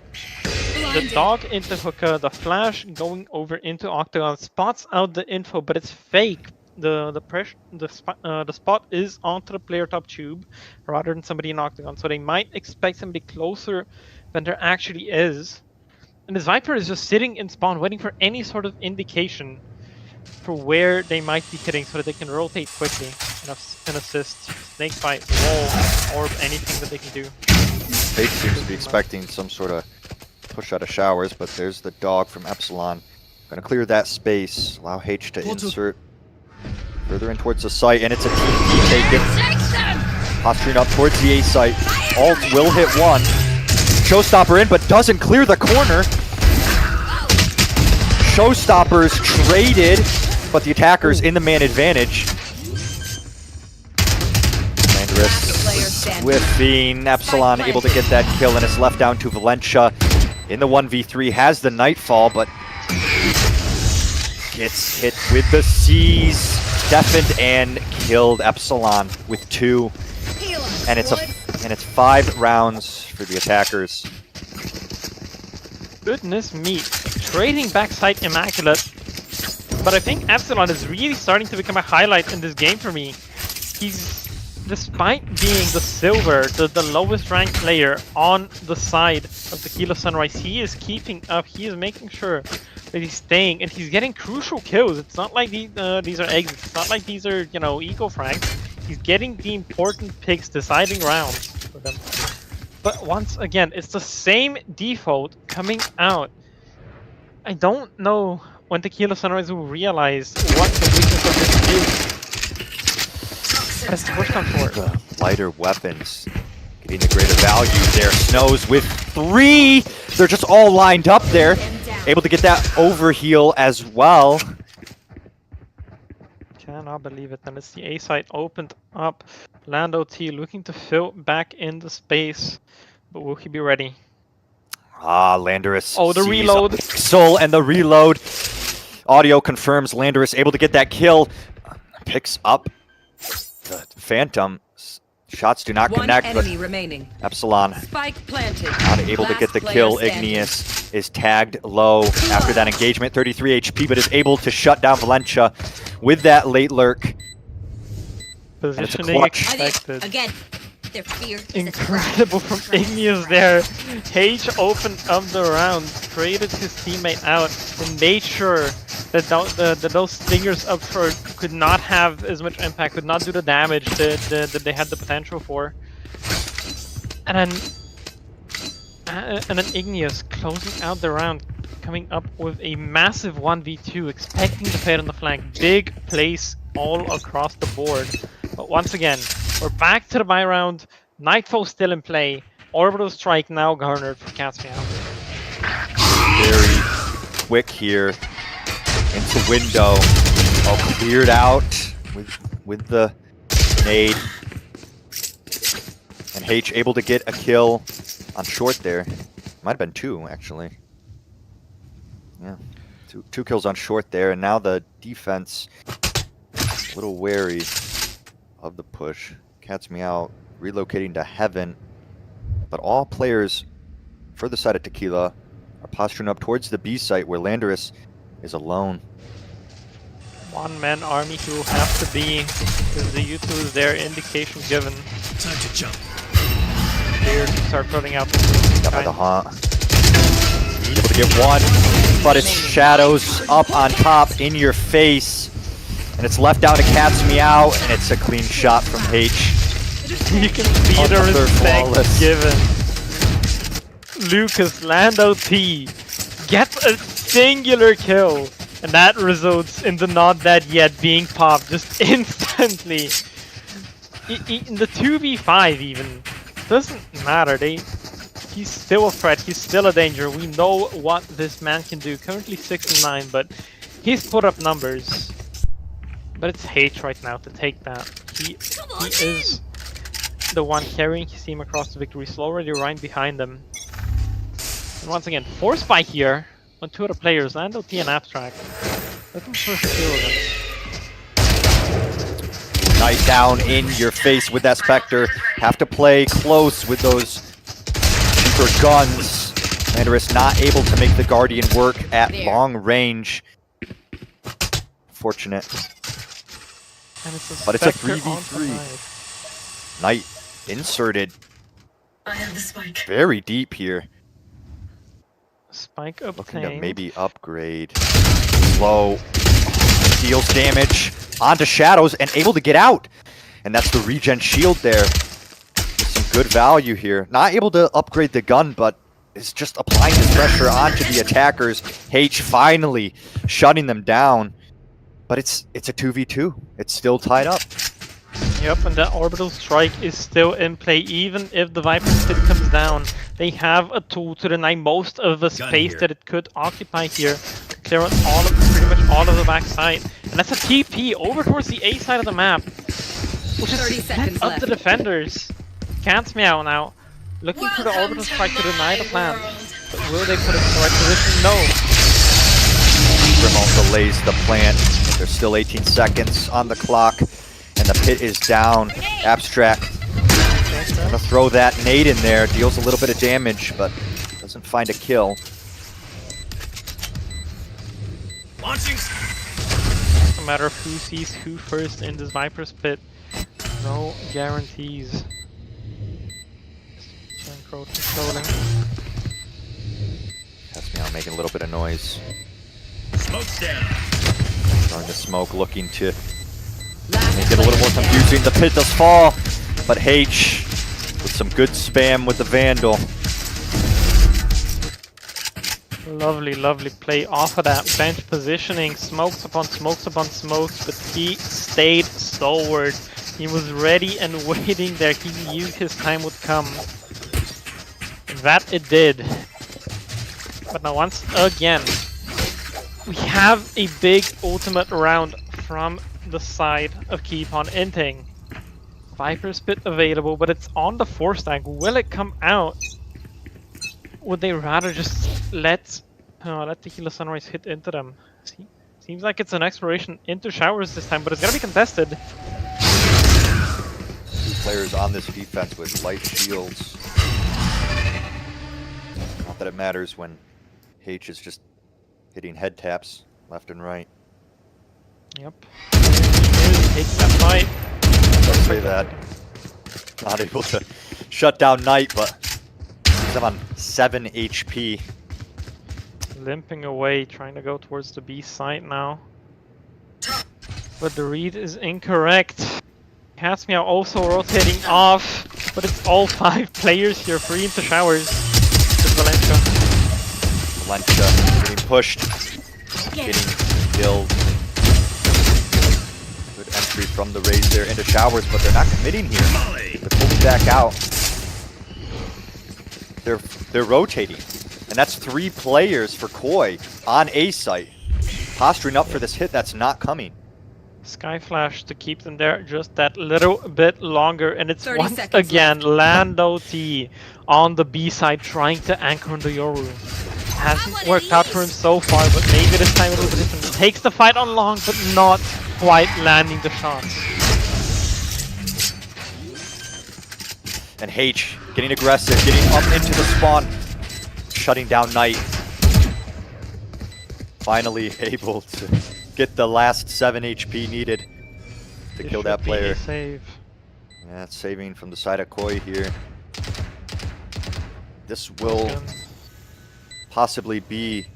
The dog into hookah, the flash going over into Octagon, spots out the info, but it's fake. The spot is onto the player top tube rather than somebody in Octagon, so they might expect somebody closer than there actually is. And this Viper is just sitting in spawn, waiting for any sort of indication for where they might be hitting, so that they can rotate quickly and assist. Snake bite, wall, orb, anything that they can do. Fate seems to be expecting some sort of push out of showers, but there's the dog from Epsilon. Gonna clear that space, allow H to insert further in towards the site, and it's a TP taken. Posturing up towards the A site. Alt will hit 1. Showstopper in, but doesn't clear the corner. Showstoppers traded, but the attackers in the man advantage. Landorus whiffing. Epsilon able to get that kill, and it's left down to Valencia in the 1v3. Has the Nightfall, but gets hit with the C's. Deafened and killed Epsilon with 2. And it's 5 rounds for the attackers. Goodness me. Trading backside immaculate. But I think Epsilon is really starting to become a highlight in this game for me. He's, despite being the silver, the lowest ranked player on the side of Tequila Sunrise, he is keeping up. He is making sure that he's staying, and he's getting crucial kills. It's not like these are exits. It's not like these are, you know, eco frags. He's getting the important picks, deciding rounds for them. But once again, it's the same default coming out. I don't know when Tequila Sunrise will realize what the weakness of this is. But it's the first time for it. The lighter weapons getting the greater value there. Snows with 3. They're just all lined up there. Able to get that overheal as well. Cannot believe it. And it's the A site opened up. Lando T looking to fill back in the space. But will he be ready? Ah, Landorus. Oh, the reload. Soul and the reload. Audio confirms Landorus able to get that kill. Picks up the Phantom. Shots do not connect, but remaining. Epsilon Spike planted. not able to get the kill. Igneous is tagged low after that engagement. 33 HP, but is able to shut down Valencia with that late lurk. Positioning clutch. expected. Again, their fear is Incredible from Igneous there. H opened up the round, traded his teammate out, and made sure that those stingers up front could not have as much impact, could not do the damage that they had the potential for. And then Igneous closing out the round, coming up with a massive 1v2, expecting to play it on the flank. Big plays all across the board. But once again, we're back to the buy round. Nightfall still in play. Orbital Strike now garnered for Cat's Meow. Very quick here into window. Oh, cleared out with the nade. And H able to get a kill on short there. Might have been 2 actually. Yeah, two kills on short there, and now the defense a little wary of the push. Cat's Meow relocating to Heaven, but all players for the side of Tequila are posturing up towards the B site where Landorus is alone. One-man army who will have to be, because the U2 is there, indication given. Time to jump. Here to start putting out the Got by the haunt. Able to get 1, but it's shadows up on top in your face. And it's left down to Cat's Meow, and it's a clean shot from H. You can see the respect given. Lucas Lando T gets a singular kill, and that results in the not dead yet being popped just instantly. In the 2v5 even, doesn't matter, he's still a threat, he's still a danger, we know what this man can do. Currently 6-9, but he's put up numbers. But it's H right now to take that. He is the one carrying his team across the victory, Slow already right behind them. And once again, force by here on 2 other players, Lando T and Abstract. Looking for kill them. Knight down in your face with that Spectre. Have to play close with those cheaper guns. Landorus not able to make the Guardian work at long range. Fortunate. And it's But it's a 3v3. Knight inserted. I have the spike. Very deep here. Spike Looking to obtained. maybe upgrade. Slow. Deals damage onto Shadows and able to get out. And that's the regen shield there. With some good value here. Not able to upgrade the gun, but is just applying this pressure onto the attackers. H finally shutting them down. But it's a 2v2. It's still tied up. Yep, and that orbital strike is still in play, even if the Viper's Pit comes down. They have a tool to deny most of the space that it could occupy here. Clear on pretty much all of the backside. And that's a TP over towards the A side of the map. Which is 30 seconds up left. the defenders. Can't meow now. Looking for the orbital strike to deny the plan. But will they put it in the right position? No. Grim also lays the plant. There's still 18 seconds on the clock. And the pit is down. Abstract. Gonna throw that nade in there. Deals a little bit of damage, but doesn't find a kill. Launching. No matter of who sees who first in this Viper's Pit. No guarantees. Controlling. That's meow making a little bit of noise. Smoke's down. Throwing the smoke, looking to make it a little more confusing. The pit does fall, but H with some good spam with the Vandal. Lovely, lovely play off of that bench positioning. Smokes upon smokes upon smokes, but he stayed stalwart. He was ready and waiting there. He knew his time would come. And that it did. But now once again, we have a big ultimate round from the side of Keep on Inting. Viper's Pit available, but it's on the 4 stack. Will it come out? Would they rather just let Tequila Sunrise hit into them? Seems like it's an exploration into showers this time, but it's gonna be contested. 2 players on this defense with light shields. Not that it matters when H is just hitting head taps left and right. Yep. Taking that fight. Don't say that. Not able to shut down Knight, but he's on 7 HP. Limping away, trying to go towards the B site now. But the read is incorrect. Catsmeow also rotating off, but it's all 5 players here, free into showers. With Valencia. Valencia getting pushed, getting killed. Good entry from the Rays there into showers, but they're not committing here. They're pulling back out. They're rotating, and that's 3 players for Koi on A site, posturing up for this hit that's not coming. Sky Flash to keep them there just that little bit longer, and it's 30 once seconds again left. Lando T on the B side trying to anchor on the Yoru. Hasn't worked out for him so far, but maybe this time it will be different. Takes the fight on long, but not quite landing the shots. And H getting aggressive, getting up into the spawn, shutting down Knight. Finally able to get the last 7 HP needed to kill that player. Save. Yeah, it's saving from the side of Koi here. This will possibly be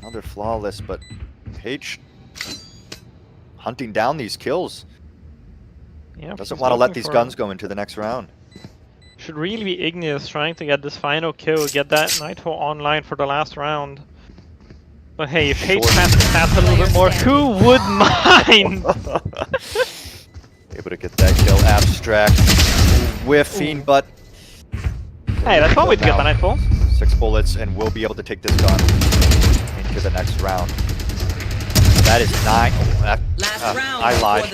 another flawless, but H hunting down these kills. Yeah, Doesn't want to let these guns go into the next round. should really be Igneous trying to get this final kill, get that Nightfall online for the last round. But hey, if H passes stats a little bit more, who would mind? Able to get that kill. Abstract whiffing, but hey, that's one way to get the Nightfall. 6 bullets, and we'll be able to take this gun into the next round. That is 9. I lied.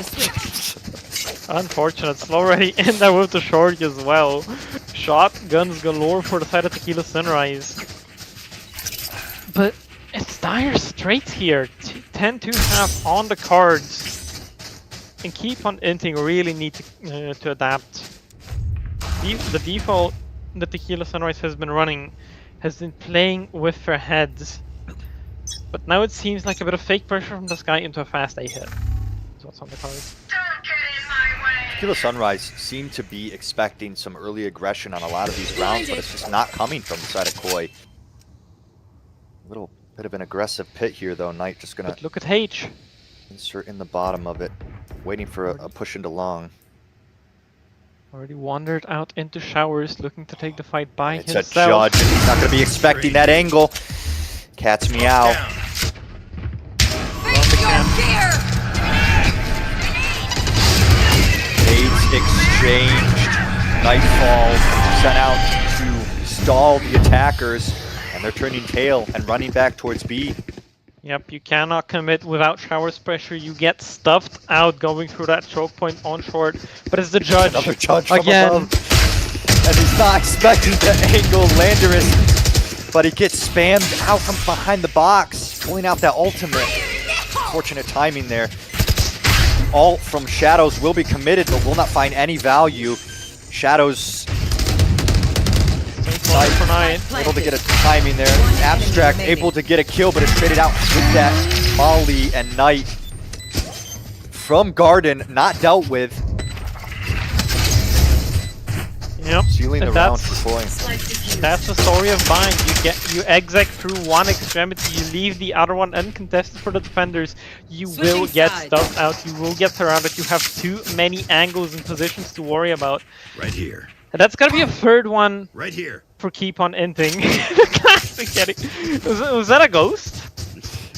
Unfortunate. Slow already in there with the short as well. Shotguns galore for the side of Tequila Sunrise. But it's dire straits here. 10-2 on the cards. And keep on Inting really need to adapt. The default that Tequila Sunrise has been running has been playing with their heads. But now it seems like a bit of fake pressure from the sky into a fast A hit. That's what's on the cards. Tequila Sunrise seem to be expecting some early aggression on a lot of these rounds, but it's just not coming from the side of Koi. A little bit of an aggressive pit here, though. Knight just gonna look at H. Insert in the bottom of it, waiting for a push into long. Already wandered out into showers, looking to take the fight by it's himself. It's a judge, and he's not gonna be expecting that angle. Cat's meow. Nades exchanged. Nightfall sent out to stall the attackers, and they're turning tail and running back towards B. Yep, you cannot commit without showers pressure. You get stuffed out going through that choke point on short. But it's the judge. Another judge from above. And he's not expecting to angle Landorus, but he gets spammed out from behind the box, pulling out that ultimate. Fortunate timing there. Ult from Shadows will be committed, but will not find any value. Shadows able to get a timing there. Abstract able to get a kill, but it's traded out with that Molly and Knight. From Garden, not dealt with. Yep. Sealing the round for Koi. That's the story of Bind. You exec through one extremity, you leave the other one uncontested for the defenders. You will get stuffed out, you will get surrounded, you have too many angles and positions to worry about. Right here. And that's gonna be a third one. Right here. For keep on Inting. Classic. Was that a ghost?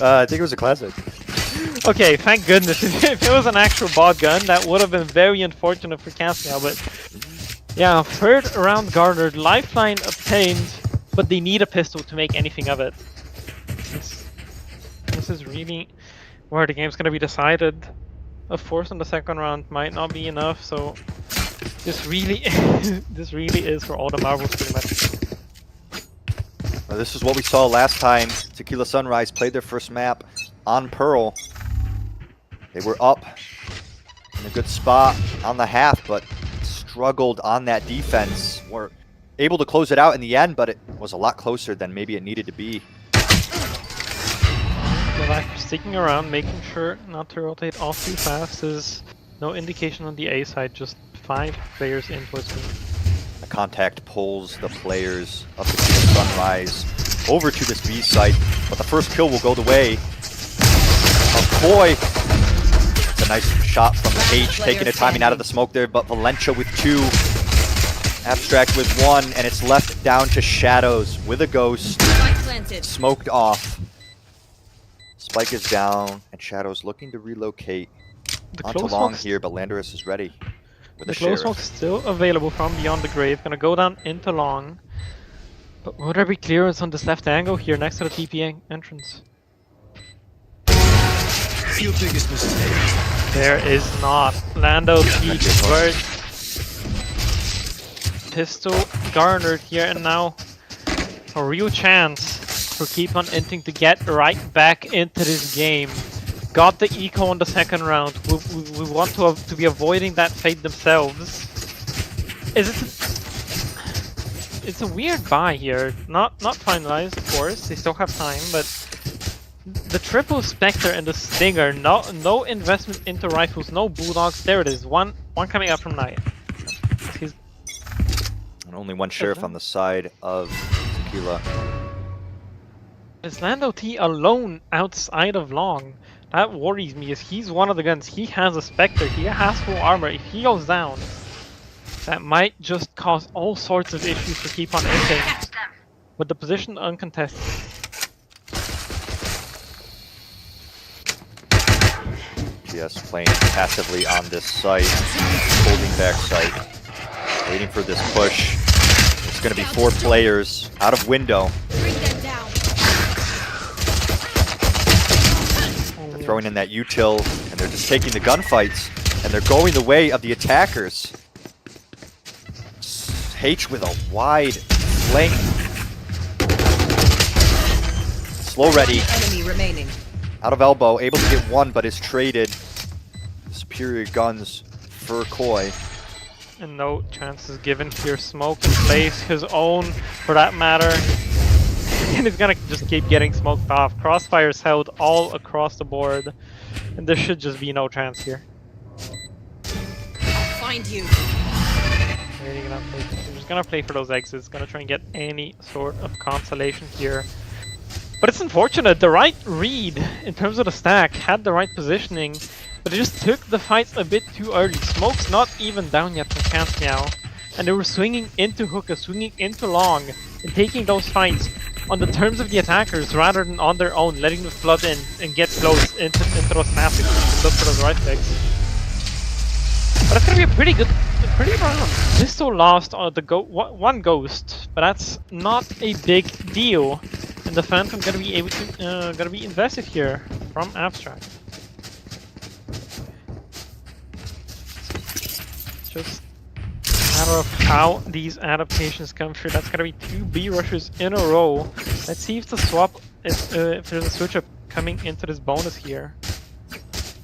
I think it was a classic. Okay, thank goodness. If it was an actual bot gun, that would have been very unfortunate for Caspian, but yeah, third round garnered, lifeline obtained, but they need a pistol to make anything of it. This is really where the game's gonna be decided. A fourth in the second round might not be enough, so this really is for all the marbles pretty much. Well, this is what we saw last time Tequila Sunrise played their first map on Pearl. They were up in a good spot on the half, but struggled on that defense. Were able to close it out in the end, but it was a lot closer than maybe it needed to be. Sticking around, making sure not to rotate off too fast. Is no indication on the A side, just 5 players in towards me. The contact pulls the players of the Sunrise over to this B site, but the first kill will go the way of Koi. It's a nice shot from H, taking the timing out of the smoke there, but Valencia with 2, Abstract with 1, and it's left down to Shadows with a ghost, smoked off. Spike is down, and Shadows looking to relocate onto long here, but Landorus is ready with a Sheriff. The close smoke still available from beyond the grave, gonna go down into long. But will there be clearance on this left angle here next to the TP entrance? Your biggest mistake. There is not. Lando T first. Pistol garnered here, and now a real chance for Keep on Inting to get right back into this game. Got the eco on the second round. We want to be avoiding that fate themselves. It's a weird buy here. Not finalized, of course. They still have time, but the triple Spectre and the Stinger. No investment into rifles. No Bulldogs. There it is. One coming up from Knight. And only one Sheriff on the side of Tequila. Is Lando T alone outside of long? That worries me, as he's one of the guns. He has a Spectre, he has full armor. If he goes down, That might just cause all sorts of issues to keep on Inting. With the position uncontested. GS playing passively on this site, holding back site, waiting for this push. It's going to be 4 players out of window. They're throwing in that util, and they're just taking the gunfights, and they're going the way of the attackers. H with a wide flank. Slow ready. Enemy remaining. Out of elbow, able to get one, but is traded. Superior guns for Koi. And no chances given here. Smoke in place, his own for that matter. And he's gonna just keep getting smoked off. Crossfire's held all across the board. And there should just be no chance here. I'll find you. Really gonna play. I'm just gonna play for those exits. Gonna try and get any sort of consolation here. But it's unfortunate. The right read in terms of the stack had the right positioning, but it just took the fights a bit too early. Smoke's not even down yet from Cat's Meow, and they were swinging into hookah, swinging into long, and taking those fights on the terms of the attackers rather than on their own, letting the flood in and get close into those snaps and look for those right picks. But it's gonna be a pretty round. Pistol lost on the one ghost, but that's not a big deal. And the Phantom gonna be able to gonna be invested here from Abstract. Just a matter of how these adaptations come through. That's gonna be 2 B rushes in a row. Let's see if the swap, if there's a switch up coming into this bonus here.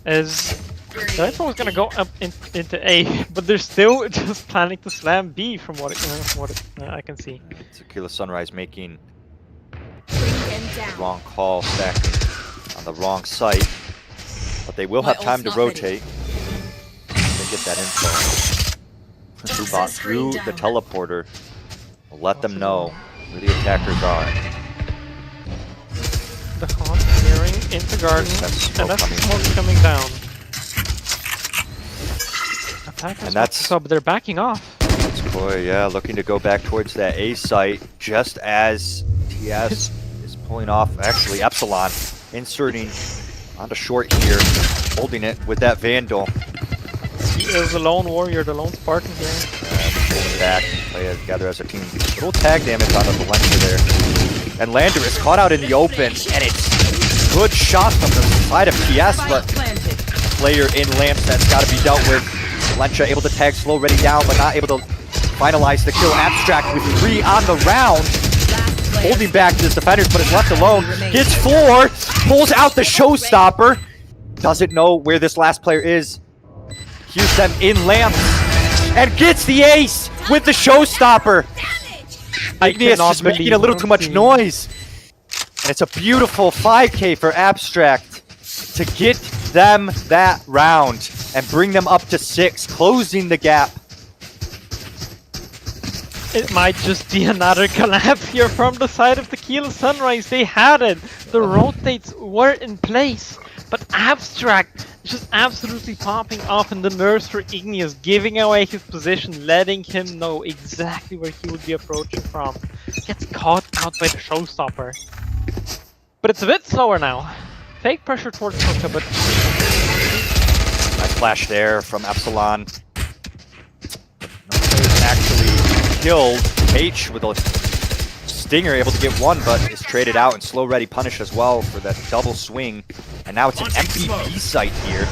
As the Nitro was gonna go up into A, but they're still just planning to slam B from what I can see. Tequila Sunrise making the wrong call, stacking on the wrong site, but they will have time to rotate. They get that info. Zubot through the teleporter will let them know where the attackers are. The Haunt clearing into garden, and that's smoke coming down. Attackers, and that's so, but they're backing off. Boy, yeah, looking to go back towards that A site just as TS is pulling off. Actually, Epsilon inserting onto short here, holding it with that Vandal. He is the lone warrior, the lone Spartan here. Pulling back, play together as a team. Little tag damage on the Valencia there. And Lander is caught out in the open, and it's good shot from the side of TS, but player in Lamps that's got to be dealt with. Valencia able to tag slow ready down, but not able to finalize the kill. Abstract with 3 on the round. Holding back his defenders, but is left alone. Gets 4, pulls out the showstopper. Doesn't know where this last player is. Hears them in Lamps, and gets the ace with the showstopper. Igneous just making a little too much noise. And it's a beautiful 5K for Abstract to get them that round and bring them up to 6, closing the gap. It might just be another collapse here from the side of Tequila Sunrise. They had it. The rotates were in place. But Abstract just absolutely popping off in the nerves for Igneous, giving away his position, letting him know exactly where he would be approaching from. Gets caught out by the showstopper. But it's a bit slower now. Fake pressure towards Hookah, but... Nice flash there from Epsilon. No players actually killed. H with a Stinger able to get 1, but is traded out, and slow ready punish as well for that double swing. And now it's an empty B site here.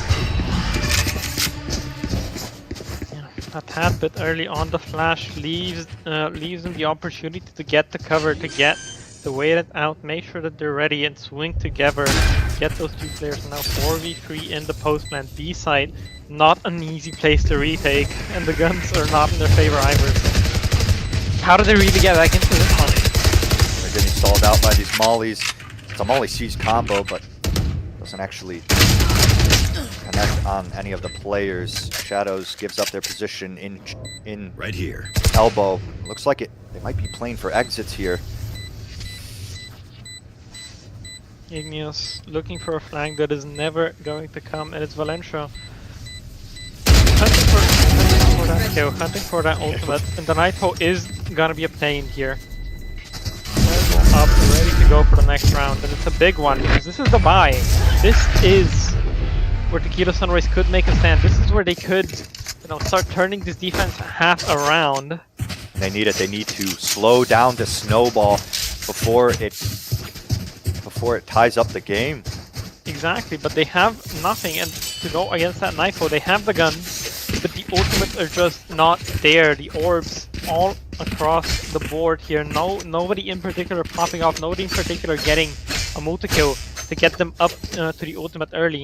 Yeah, a tad bit early on the flash leaves them the opportunity to get the cover, to get the wait out, make sure that they're ready and swing together. Get those 2 players now 4v3 in the post plant B site. Not an easy place to retake, and the guns are not in their favor either. How do they really get back into this one? They're getting stalled out by these mollies. It's a molly siege combo, but doesn't actually connect on any of the players. Shadows gives up their position in right here. Elbow. Looks like they might be playing for exits here. Igneous looking for a flank that is never going to come, and it's Valencia. for that kill, hunting for that ultimate, and the Nitro is gonna be obtained here. Up, ready to go for the next round, and it's a big one because this is the buy. This is where Tequila Sunrise could make a stand. This is where they could, you know, start turning this defense half around. They need it. They need to slow down the snowball before it ties up the game. Exactly, but they have nothing, and to go against that Nitro, they have the guns, but the ultimates are just not there. The orbs all across the board here. Nobody in particular popping off. Nobody in particular getting a multi-kill to get them up to the ultimate early.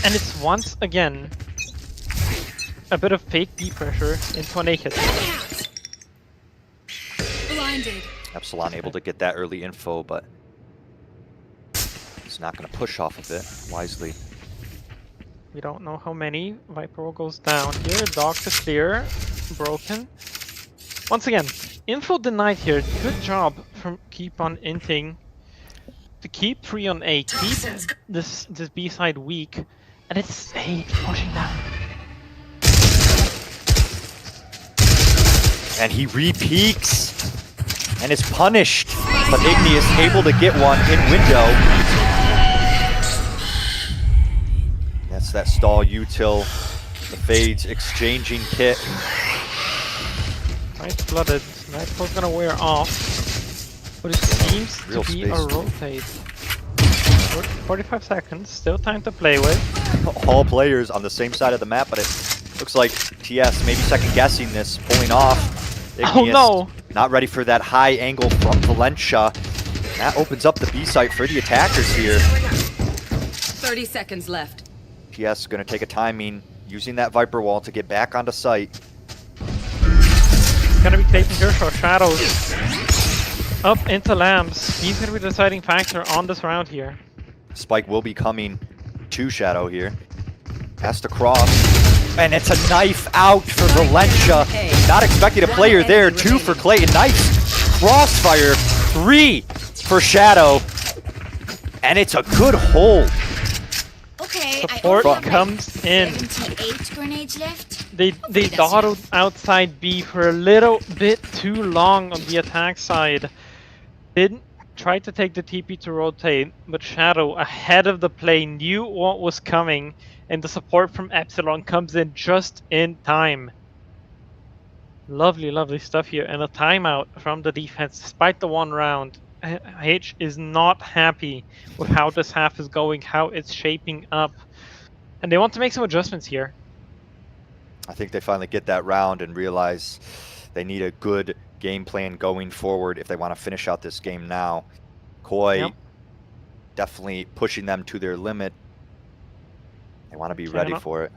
And it's once again a bit of fake B pressure into a naked. Blinded. Epsilon able to get that early info, but he's not going to push off of it wisely. We don't know how many. Viper goes down here. Dog to clear. Broken. Once again, info denied here. Good job from Keep on Inting to keep 3 on A. Keep this B side weak. And it's 8 pushing down. And he re-peaks and is punished. But Igneous able to get one in window. That's that stall util. The Fades exchanging kit. Nice blooded. Nitro's gonna wear off. But it seems to be a rotate. 45 seconds, still time to play with. All players on the same side of the map, but it looks like TS maybe second guessing this, pulling off. Igneous, oh no! Not ready for that high angle from Valencia. That opens up the B site for the attackers here. 30 seconds left. TS gonna take a timing, using that Viper wall to get back onto site. It's gonna be taken here for Shadows. Up into Lambs. He's gonna be the deciding factor on this round here. Spike will be coming to Shadow here. Has to cross. And it's a knife out for Valencia. Not expecting a player there. 2 for Clayton. Nice crossfire. 3 for Shadow. And it's a good hold. Okay, support comes in. 78 grenades left. They dawdled outside B for a little bit too long on the attack side. Didn't try to take the TP to rotate, but Shadow ahead of the play knew what was coming, and the support from Epsilon comes in just in time. Lovely, lovely stuff here, and a timeout from the defense despite the 1 round. H is not happy with how this half is going, how it's shaping up, and they want to make some adjustments here. I think they finally get that round and realize they need a good game plan going forward if they want to finish out this game now. Koi definitely pushing them to their limit. They want to be ready for it.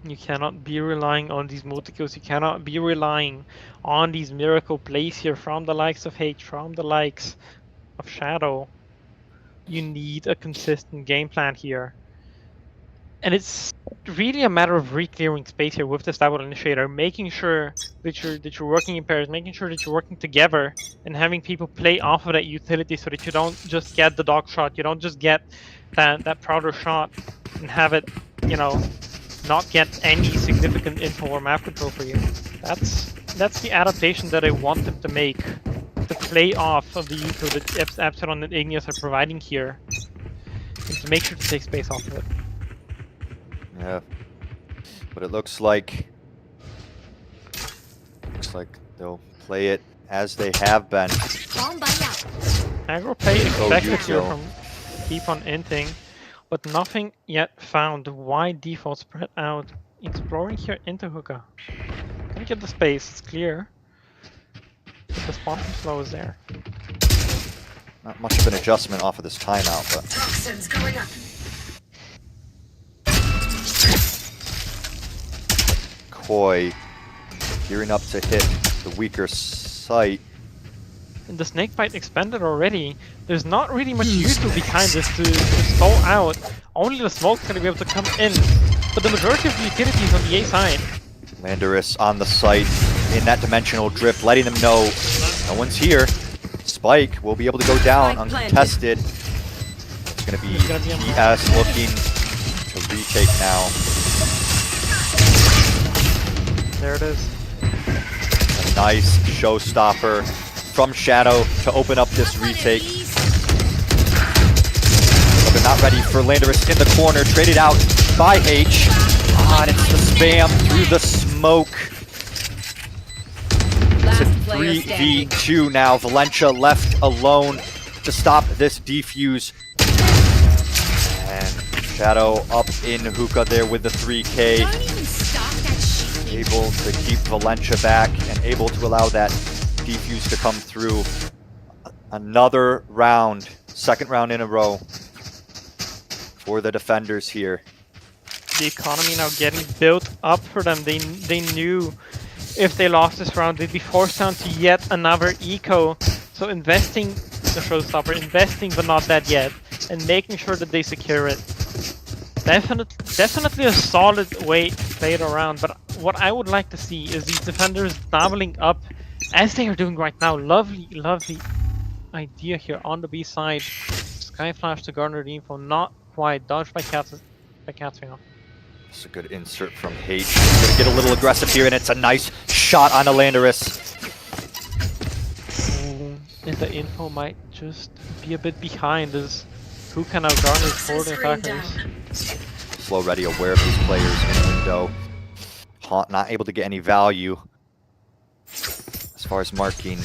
You cannot be relying on these multi-kills. You cannot be relying on these miracle plays here from the likes of H, from the likes of Shadow. You need a consistent game plan here. And it's really a matter of re-clearing space here with the Stable Initiator, making sure that you're working in pairs, making sure that you're working together, and having people play off of that utility so that you don't just get the dog shot, you don't just get that Prouder shot and have it, you know, not get any significant info or map control for you. That's the adaptation that I want them to make, to play off of the util that Epsilon and Igneous are providing here, and to make sure to take space off of it. Yeah, but it looks like they'll play it as they have been. Aggro play expected here from Keep on Inting, but nothing yet found. Wide default spread out. Exploring here into Hookah. Gonna get the space, it's clear. But the spawn from slow is there. Not much of an adjustment off of this timeout, but Toxins going up. Koi gearing up to hit the weaker site. And the snake bite expanded already. There's not really much util behind this to stall out. Only the smoke's gonna be able to come in. But the majority of the utilities on the A side. Landorus on the site in that dimensional drift, letting them know no one's here. Spike will be able to go down uncontested. It's gonna be TS looking to retake now. There it is. A nice showstopper from Shadow to open up this retake. But they're not ready for Landorus in the corner. Traded out by H. And it's the spam through the smoke. It's a 3v2 now. Valencia left alone to stop this defuse. And Shadow up in hookah there with the 3K. Don't even stop that shit. Able to keep Valencia back and able to allow that defuse to come through. Another round, second round in a row for the defenders here. The economy now getting built up for them. They knew if they lost this round, they'd be forced down to yet another eco. So investing the showstopper, investing but not that yet, and making sure that they secure it. Definitely a solid way to play it around. But what I would like to see is these defenders doubling up as they are doing right now. Lovely, lovely idea here on the B side. Sky Flash to garner the info, not quite dodged by Catsmeow. It's a good insert from H. He's gonna get a little aggressive here, and it's a nice shot on Landorus. And the info might just be a bit behind as who can now garner for the attackers. Slow ready, aware of these players in the window. Haunt not able to get any value as far as marking.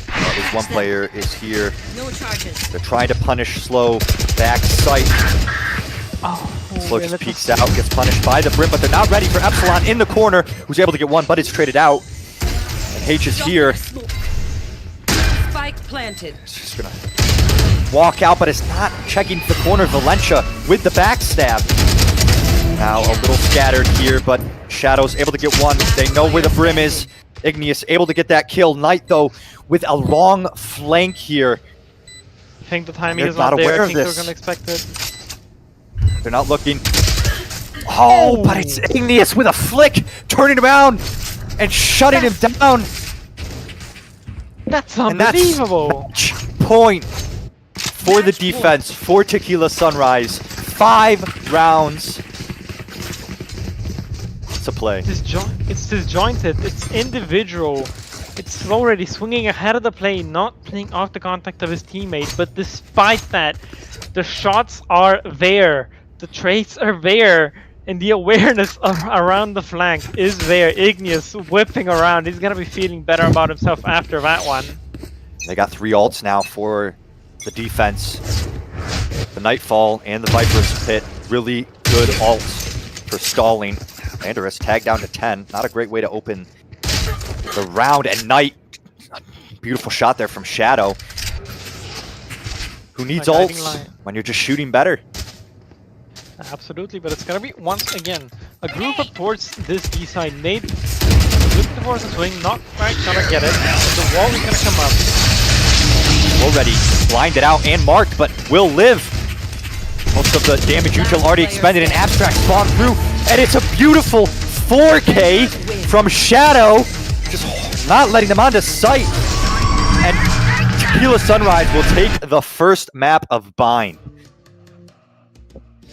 At least one player is here. No charges. They're trying to punish Slow back sight. Slow just peeks out, gets punished by the Brim, but they're not ready for Epsilon in the corner, who's able to get one, but it's traded out. And H is here. Spike planted. He's just gonna walk out, but it's not checking the corner. Valencia with the backstab. Now a little scattered here, but Shadow's able to get one. They know where the Brim is. Igneous able to get that kill. Knight, though, with a long flank here. I think the timing is not not there. aware I of think they're this. gonna expect it. They're not looking. Oh, but it's Igneous with a flick, turning around and shutting him down. That's And that's unbelievable. match point for the defense for Tequila Sunrise. 5 rounds to play. It's disjointed. It's individual. It's already swinging ahead of the play, not playing off the contact of his teammate. But despite that, the shots are there. The traits are there. And the awareness around the flank is there. Igneous whipping around. He's gonna be feeling better about himself after that one. They got 3 ults now for the defense. The Nightfall and the Viper's Pit. Really good ults for stalling. Landorus tagged down to 10. Not a great way to open the round. And Knight, beautiful shot there from Shadow. Who needs ults when you're just shooting better? Absolutely, but it's gonna be, once again, a group up towards this B side. Nate looking towards the swing, not quite gonna get it. The wall is gonna come up. Already blinded out and marked, but will live. Most of the damage util already expended, and Abstract spawned through, and it's a beautiful 4K from Shadow, just not letting them onto sight. And Tequila Sunrise will take the first map of Bind.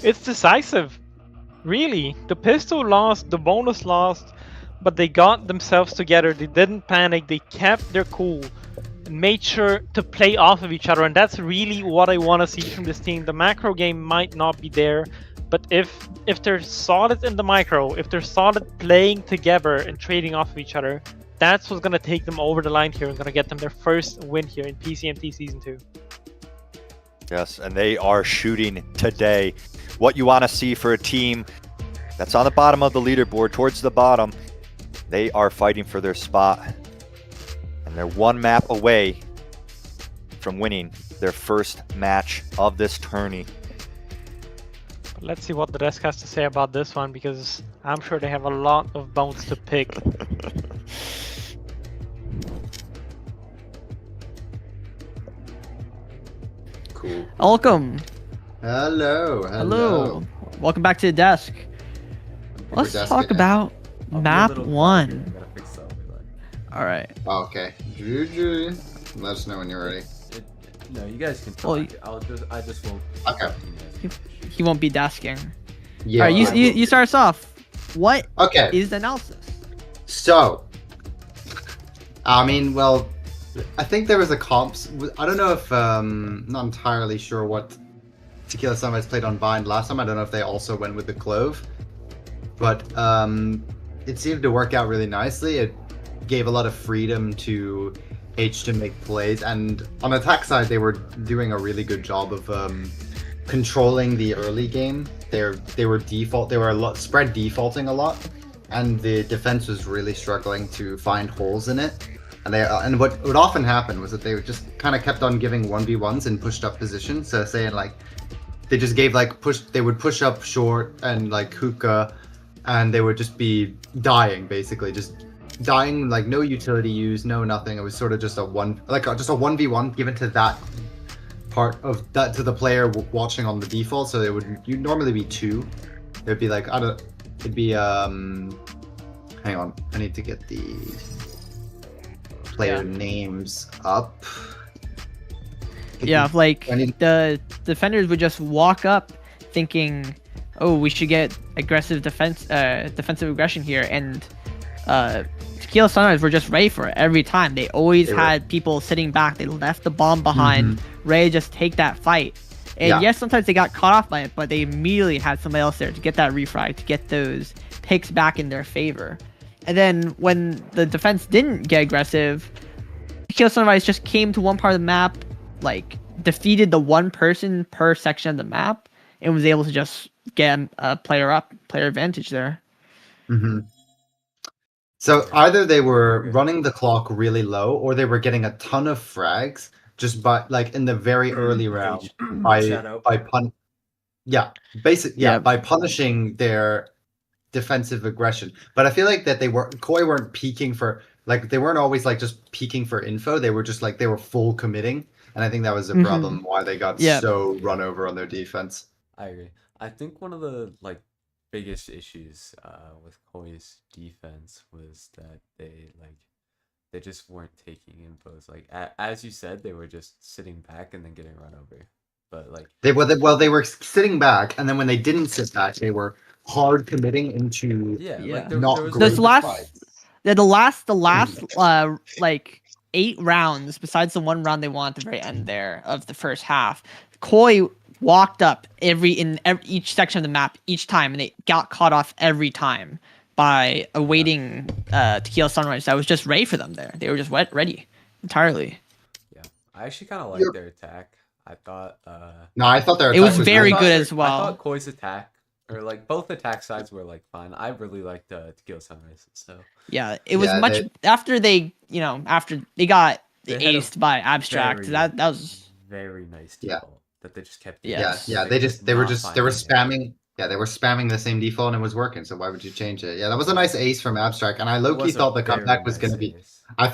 It's decisive, really. The pistol lost, the bonus lost, but they got themselves together. They didn't panic. They kept their cool and made sure to play off of each other. And that's really what I want to see from this team. The macro game might not be there, but if they're solid in the micro, if they're solid playing together and trading off of each other, that's what's gonna take them over the line here and gonna get them their first win here in PCMT Season 2. Yes, and they are shooting today. What you want to see for a team that's on the bottom of the leaderboard, towards the bottom. They are fighting for their spot. And they're 1 map away from winning their first match of this tourney. But let's see what the rest has to say about this one, because I'm sure they have a lot of bones to pick. Cool. Welcome. Hello. Hello. Welcome back to the desk. Let's desk talk again. about I'll be a map little 1. quiet here. I gotta fix something, but All right. Okay. GG. Let us know when you're ready. no, you guys can talk. Well, I just won't. Okay. He won't be desking. Yeah. All right, you start us off. What Okay. is the analysis? So, I mean, well, I think there was a comps. I don't know if not entirely sure what Tequila Sunrise played on Bind last time. I don't know if they also went with the Clove, but it seemed to work out really nicely. It gave a lot of freedom to H to make plays, and on attack side, they were doing a really good job of controlling the early game. They were a lot spread defaulting a lot, and the defense was really struggling to find holes in it. And what would often happen was that they would just kind of kept on giving 1v1s in pushed up positions. So saying like they just gave like they would push up short and like hookah, and they would just be dying basically, just dying, like no utility use, no nothing. It was sort of just a 1v1 given to that part of that to the player watching on the default. So it would normally be 2. It'd be like it'd be hang on, I need to get the player names up. Yeah, like the defenders would just walk up thinking, oh, we should get aggressive defensive aggression here, and Tequila Sunrise were just ready for it every time. They always had people sitting back. They left the bomb behind, ready to just take that fight. And yes, sometimes they got caught off by it, but they immediately had somebody else there to get that refrag, to get those picks back in their favor. And then when the defense didn't get aggressive, Tequila Sunrise just came to one part of the map, like defeated the one person per section of the map, and was able to just get a player advantage there. So either they were running the clock really low, or they were getting a ton of frags just by like in the very early round by punishing their defensive aggression. But I feel like that Koi weren't peaking for, like, they weren't always like just peaking for info. They were just like they were full committing, and I think that was the problem why they got so run over on their defense. I agree. I think one of the like biggest issues with Koi's defense was that they just weren't taking infos. Like as you said, they were just sitting back and then getting run over. But like they were sitting back, and then when they didn't sit back, they were hard committing into like the last like 8 rounds, besides the one round they won at the very end there of the first half, Koi walked up each section of the map each time, and they got caught off every time by awaiting Tequila Sunrise that was just ready for them there. They were just ready entirely. Yeah, I actually kind of liked their attack. I thought I thought their attack it was very good as well. I thought Koi's attack, or like both attack sides, were like fine. I really liked Tequila Sunrise. So yeah, it was after they got aced by Abstract. That was very nice default that they just kept. They were spamming. Yeah, they were spamming the same default and it was working. So why would you change it? Yeah, that was a nice ace from Abstract, and I low-key thought the comeback was going to be. I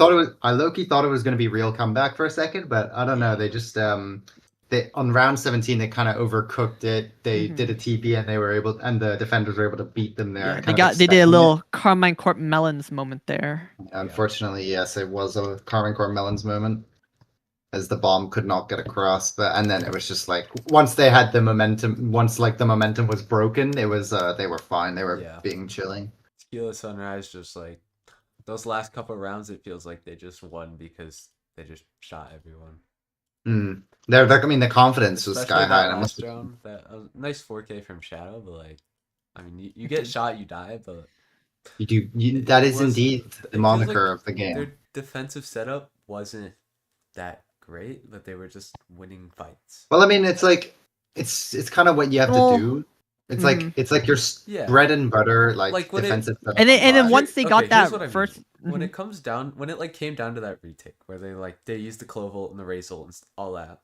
low-key thought it was going to be real comeback for a second, but I don't know. They just on round 17 they kind of overcooked it. They did a TP and and the defenders were able to beat them there. Yeah, they did a little Carmine Corp Melons moment there. Unfortunately, yes, it was a Carmine Corp Melons moment, as the bomb could not get across. And then it was just like once they had the momentum, once like the momentum was broken, it was they were fine. They were being chilling. Tequila Sunrise just like those last couple of rounds, it feels like they just won because they just shot everyone. The confidence was sky high. Last round, that nice 4K from Shadow, but like, I mean, you get shot, you die, but you do. That is indeed the moniker of the game. Their defensive setup wasn't that great, but they were just winning fights. Well, I mean, it's like it's kind of what you have to do. It's like your bread and butter, like defensive. And then once they got that first, when it comes down, when it like came down to that retake where they used the Clove ult and the Raze ult and all that,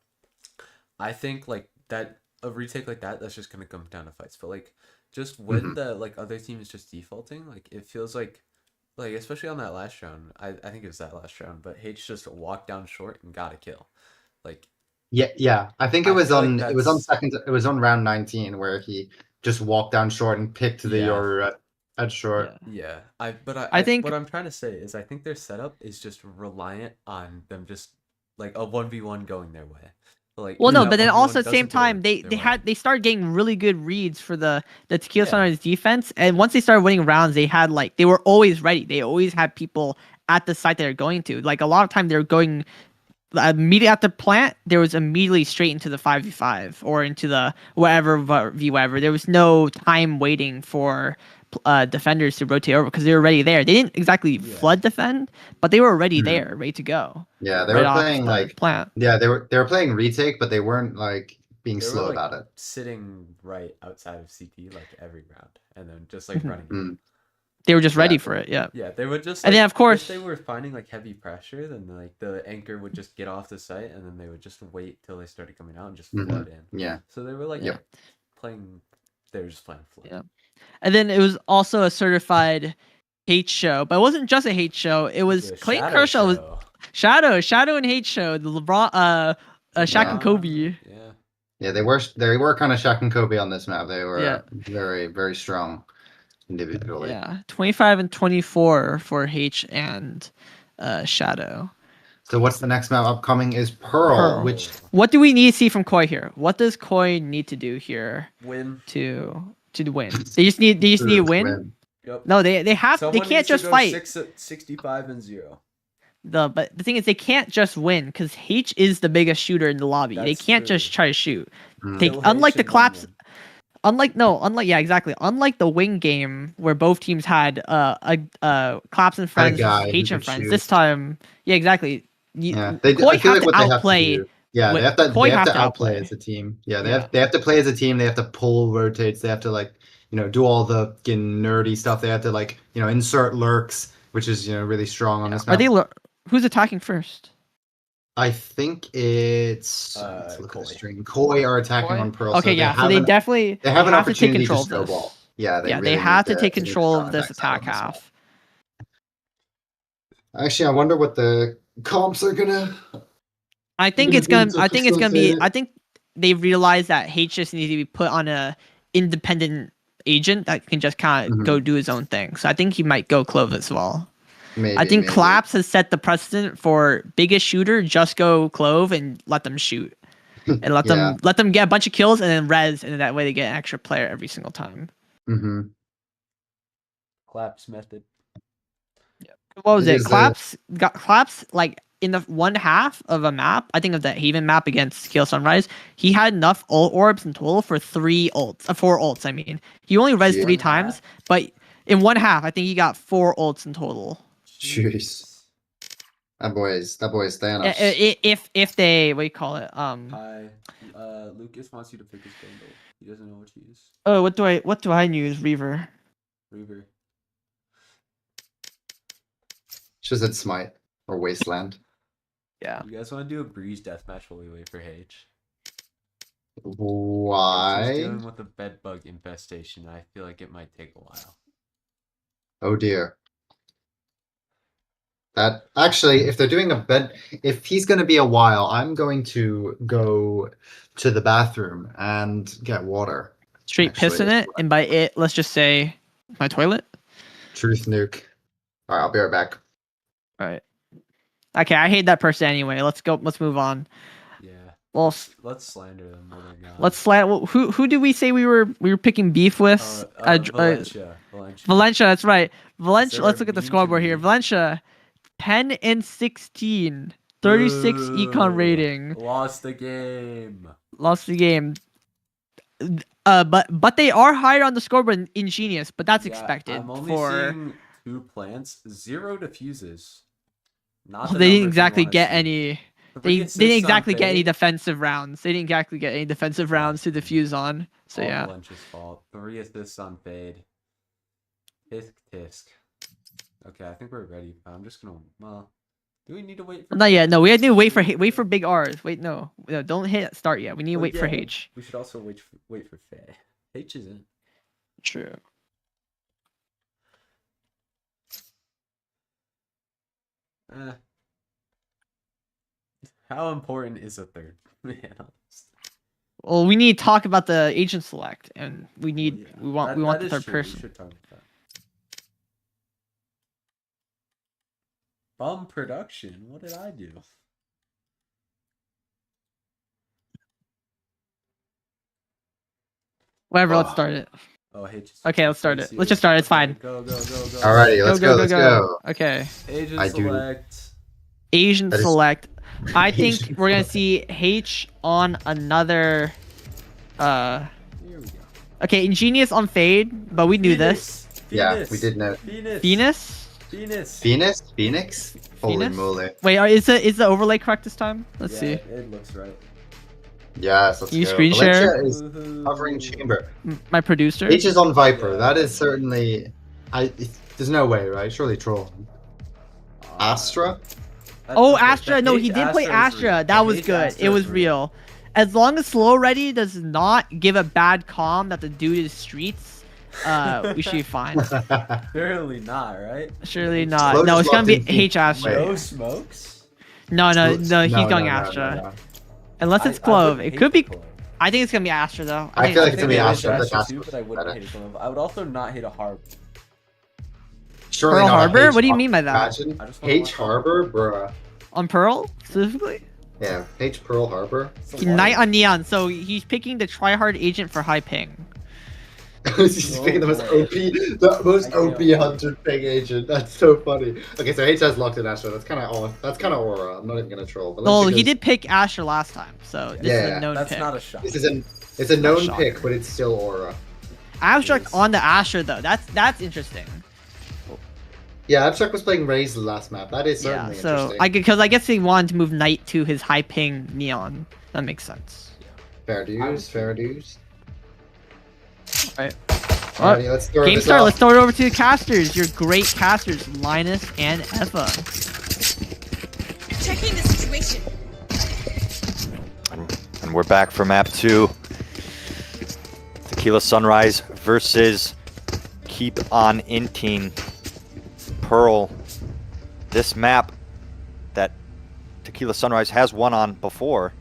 I think like that a retake like that's just gonna come down to fights. But like just when the like other team is just defaulting, like it feels like especially on that last round, I think it was that last round, but H just walked down short and got a kill. Like I think it was on round 19 where he just walked down short and picked your at short. I think what I'm trying to say is I think their setup is just reliant on them just like a 1v1 going their way. Like, Well, in no, that but then 1v1 also at the same doesn't go time, they their way. they started getting really good reads for the Tequila Yeah. Sunrise defense, and once they started winning rounds, they had like they were always ready. They always had people at the site they're going to. Like a lot of time, they're going immediately at the plant. There was immediately straight into the 5v5 or into the whatever whatever. There was no time waiting for defenders to rotate over because they were already there. They didn't exactly flood defend, but they were already there, ready to go. Yeah, they Right were off playing the like plant. yeah, they were playing retake, but they weren't like being They were slow like about it. sitting right outside of CT like every round, and then just like Mhm. running. In. They were just ready Yeah. for it. Yeah. Yeah, they would just. And Like, then of course if they were finding like heavy pressure, then like the anchor would just get off the site, and then they would just wait till they started coming out and just flood in. Yeah. So they were like Yep. playing. They were just playing flood. Yeah. And then it was also a certified hate show, but it wasn't just a hate show. It was The Clayton Shadow Kershaw was Show. Shadow and hate show. The LeBron, Shaq and LeBron, Kobe. Yeah. Yeah, they were kind of Shaq and Kobe on this map. They were Yeah. very, very strong individually. Yeah, 25 and 24 for H and Shadow. So what's the next map upcoming is Pearl, which What do we need to see from Koi here? What does Koi need to do here Win. to win? They just need a win. Yep. No, they have Someone they can't needs to just go fight. 65-0. But the thing is they can't just win because H is the biggest shooter in the lobby. They That's can't true. just try to shoot. Kill Unlike H the and claps, win. unlike the wing game where both teams had claps and friends guy versus who H and could friends. shoot. This time, yeah, exactly. Yeah, Koi I feel have like to what they have to outplay. do. Yeah, Koi they have have to to outplay outplay. as a team. Yeah, Yeah. they have to play as a team. They have to pull rotates. They have to like do all the nerdy stuff. They have to like insert lurks, which is really strong on this Are map. they? Who's attacking first? I think it's let's look at the Koi. string. Koi are attacking Koi? on Pearl. Okay, so yeah. So they definitely they have an have to take opportunity to control of this. snowball. Yeah, they really they need have to take they need control strong of this attacks out attack on this map. half. Actually, I wonder what the comps are gonna. I think gonna it's be gonna. to I think it's gonna be. facilitate it. I think they realize that H just needs to be put on a independent agent that can just kind of go do his own thing. So I think he might go Clove as well. Maybe, I think maybe. Claps has set the precedent for biggest shooter, just go Clove and let them shoot. And let Yeah. them get a bunch of kills and then res, and that way they get an extra player every single time. Mm-hmm. Claps method. What was It it? is, Claps like in the one half of a map, I think of that Haven map against Kill Sunrise, he had enough ult orbs in total for 4 ults, I mean. He only res 3 times, but in one half, I think he got 4 ults in total. Jeez. That boy's Thanos. If they, what do you call it? Hi. Lucas wants you to pick his bundle. He doesn't know what to use. Oh, what do I use? Reaver. Reaver. Should have said Smite or Wasteland. Yeah. You guys want to do a breeze deathmatch while we wait for H? He's Why? dealing with a bed bug infestation. I feel like it might take a while. Oh dear. That actually, if they're doing if he's going to be a while, I'm going to go to the bathroom and get water. Straight piss in it, and by it, let's just say my toilet. Truth nuke. All right, I'll be right back. All right. Okay, I hate that person anyway. Let's go. Let's move on. Yeah. Well, Let's slander them while they're gone. let's slant. Who did we say we were picking beef with? Valencia. Valencia. That's right. Valencia. They're Let's look at the mean to scoreboard here. me. Valencia, 10 and 16, 36 econ rating. Lost the game. Lost the game. But they are higher on the scoreboard than Ingenious, but that's expected. I'm only seeing 2 plants, 0 diffuses. Not the They didn't numbers we exactly wanna get see. any. 3 They assists didn't on exactly get any Fade. defensive rounds. They didn't exactly get any defensive rounds to defuse on. So All yeah. Valencia's fault. 3 assists on Fade. Tisk. Okay, I think we're ready. I'm just gonna. Well, do we need to wait for? Not yet. No, we had to wait for big R's. Wait, no, don't hit start yet. We need to wait for H. We should also wait for Faye. H is in. True. How important is a third? Man, Well, we need to talk about the agent select, and we need we want that the is third true. person. We should talk about that. Bum production. What did I do? Whatever, let's start it. Oh, H. Okay, let's start it. Let's just start it. It's fine. Go. Alrighty, let's go. Let's go. Okay. Asian I do- select. Asian That is- select. I think we're gonna see H on another. Here we go. Okay, Ingenious on Fade, but we knew this. Yeah, we did know. Venus. Phoenix? Holy Venus? moly. Wait, is the overlay correct this time? Let's see. It looks right. Yes, let's You go. screen share? Valencia is hovering chamber. My producer. H is on Viper. That is certainly. There's no way, right? Surely troll. Astra? Oh, Astra. No, he did play Astra. That was good. It was real. As long as Slow Ready does not give a bad comm that the dude is streets, we should be fine. Surely not, right? Surely not. Slow No, just it's gonna locked be in H Astra. No smokes. No, he's going no, Astra. no. Unless it's I Clove. wouldn't It hate could be. the Clove. I think it's gonna be Astra though. I feel like it's gonna be I Astra, think but Astra too, Astra's but I wouldn't better. hate a Clove. I would also not hate a Harp. Surely Pearl not a Harbor? H What do you mean by that? Imagine I just wanna H watch- Harbor, bruh. On Pearl specifically? Yeah, H Pearl Harbor. It's a lot. Knight on Neon. So he's picking the tryhard agent for high ping. He's picking the most OP hunter ping agent. That's so funny. Okay, so H has locked in Astra. That's kind of aura. I'm not even gonna troll. But Well, let's he see did pick Astra last time, so this is Yeah, a known That's pick. not a shot. it's a known Not pick, but it's still aura. Abstract Yes. on the Astra though. That's interesting. Yeah, Abstract was playing Raze the last map. That is Yeah. certainly So interesting. I guess he wanted to move Knight to his high ping Neon. That makes sense. Fair dues, fair dues. Right. Alrighty, let's throw Game this start. off. Let's throw it over to the casters. Your great casters, Linus and Eva. Checking the situation. And we're back for map 2. Tequila Sunrise versus Keep on Inting Pearl. This map that Tequila Sunrise has won on before,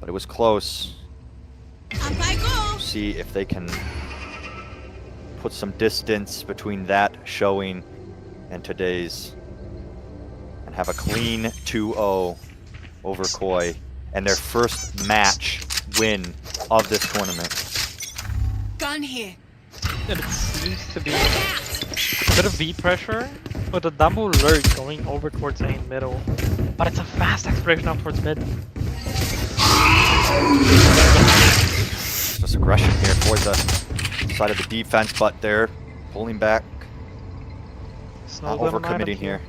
but it was close. Up I go. See if they can put some distance between that showing and today's and have a clean 2-0 over Koi and their first match win of this tournament. Gun here. And it seems to be a bit of V pressure with a double lurch going over towards A in middle. But it's a fast exploration up towards mid. Just aggression here for the side of the defense, but they're pulling back, not overcommitting here.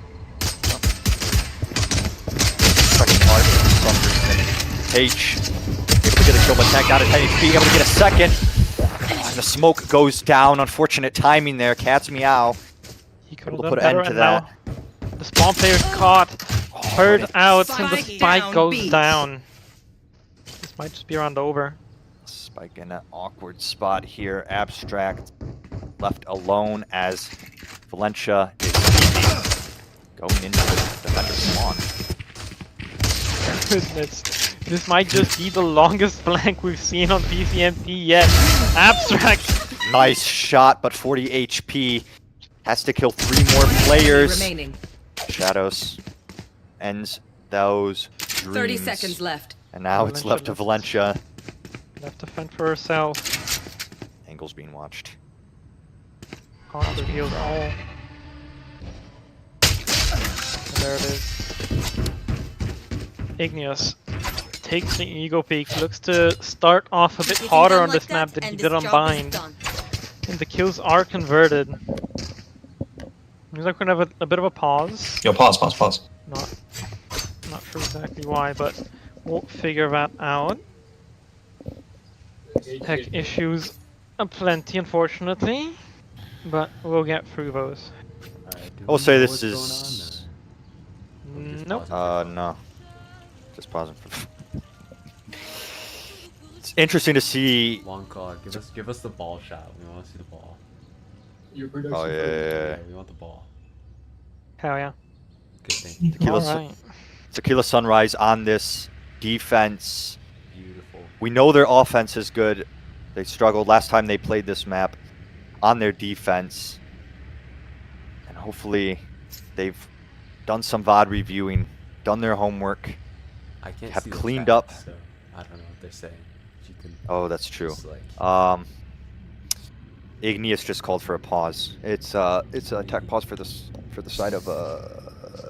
Second part for some reason. H able to get a kill, but Tank out of 10 HP, able to get a second. And the smoke goes down. Unfortunate timing there. Cat's meow. He could Able have to done put an better, end to and that. now the spawn player's caught, heard out, and the Spike spike down, goes B. down. This might just be around over. Spike in an awkward spot here. Abstract left alone as Valencia is going into the defender spawn. Goodness, this might just be the longest flank we've seen on PCMP yet. Abstract. Nice shot, but 40 HP. Has to kill 3 more players. Remaining. Shadows ends those dreams. 30 seconds left. And now it's left to Valencia. Left to fend for herself. Angles being watched. Can't reveal all. And there it is. Igneous takes the ego peak, looks to start off a bit harder on this map than he did on Bind. And the kills are converted. Seems like we're gonna have a bit of a pause. Yo, pause. Not sure exactly why, but we'll figure that out. Tech issues aplenty, unfortunately, but we'll get through those. I will say this is... Nope. No. Just pausing for... It's interesting to see... Long call. Give us the ball shot. We want to see the ball. Oh, yeah. We want the ball. Hell yeah. Good thing. Alright. Tequila Sunrise on this defense. Beautiful. We know their offense is good. They struggled last time they played this map on their defense. And hopefully they've done some VOD reviewing, done their homework, I can't have see the cleaned chat, up. So I don't know what they're saying. can Oh, that's true. just, like, Igneous just called for a pause. It's a attack pause for the side of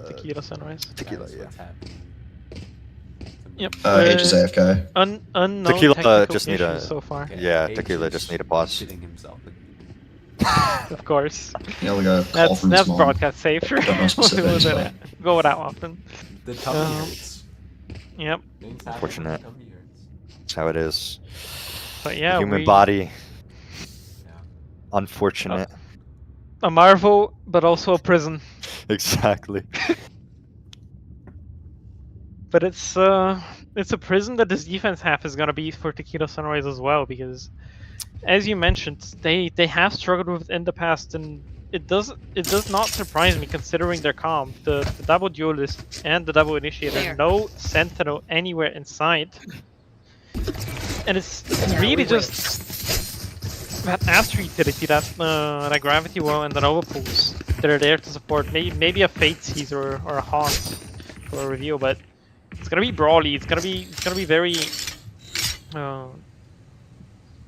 Tequila Sunrise. Tequila, that's yeah. what's happening. Yep. H is AFK. Unknown Tequila, technical just need a- issues so far. Okay, Yeah, H Tequila is just need a pause. shitting himself. Of course. Yeah, we got a call from his That's mom. broadcast safe. Don't know specifics, but- Go with that often. The tummy hurts. Yep. Things happen when Unfortunate. the tummy hurts. That's how it is. But yeah, The human we, body. Yeah. Unfortunate. a marvel, but also a prison. Exactly. But it's a prison that this defense half is gonna be for Tequila Sunrise as well, because as you mentioned, they have struggled with it in the past, and it does not surprise me considering their comp, the double duelist and the double initiator, There. no sentinel anywhere inside, and it's really just that astro utility, that gravity well and the nova pulse that are there to support. Maybe a fate Caesar or a haunt for a reveal, but it's gonna be brawly. It's gonna be very.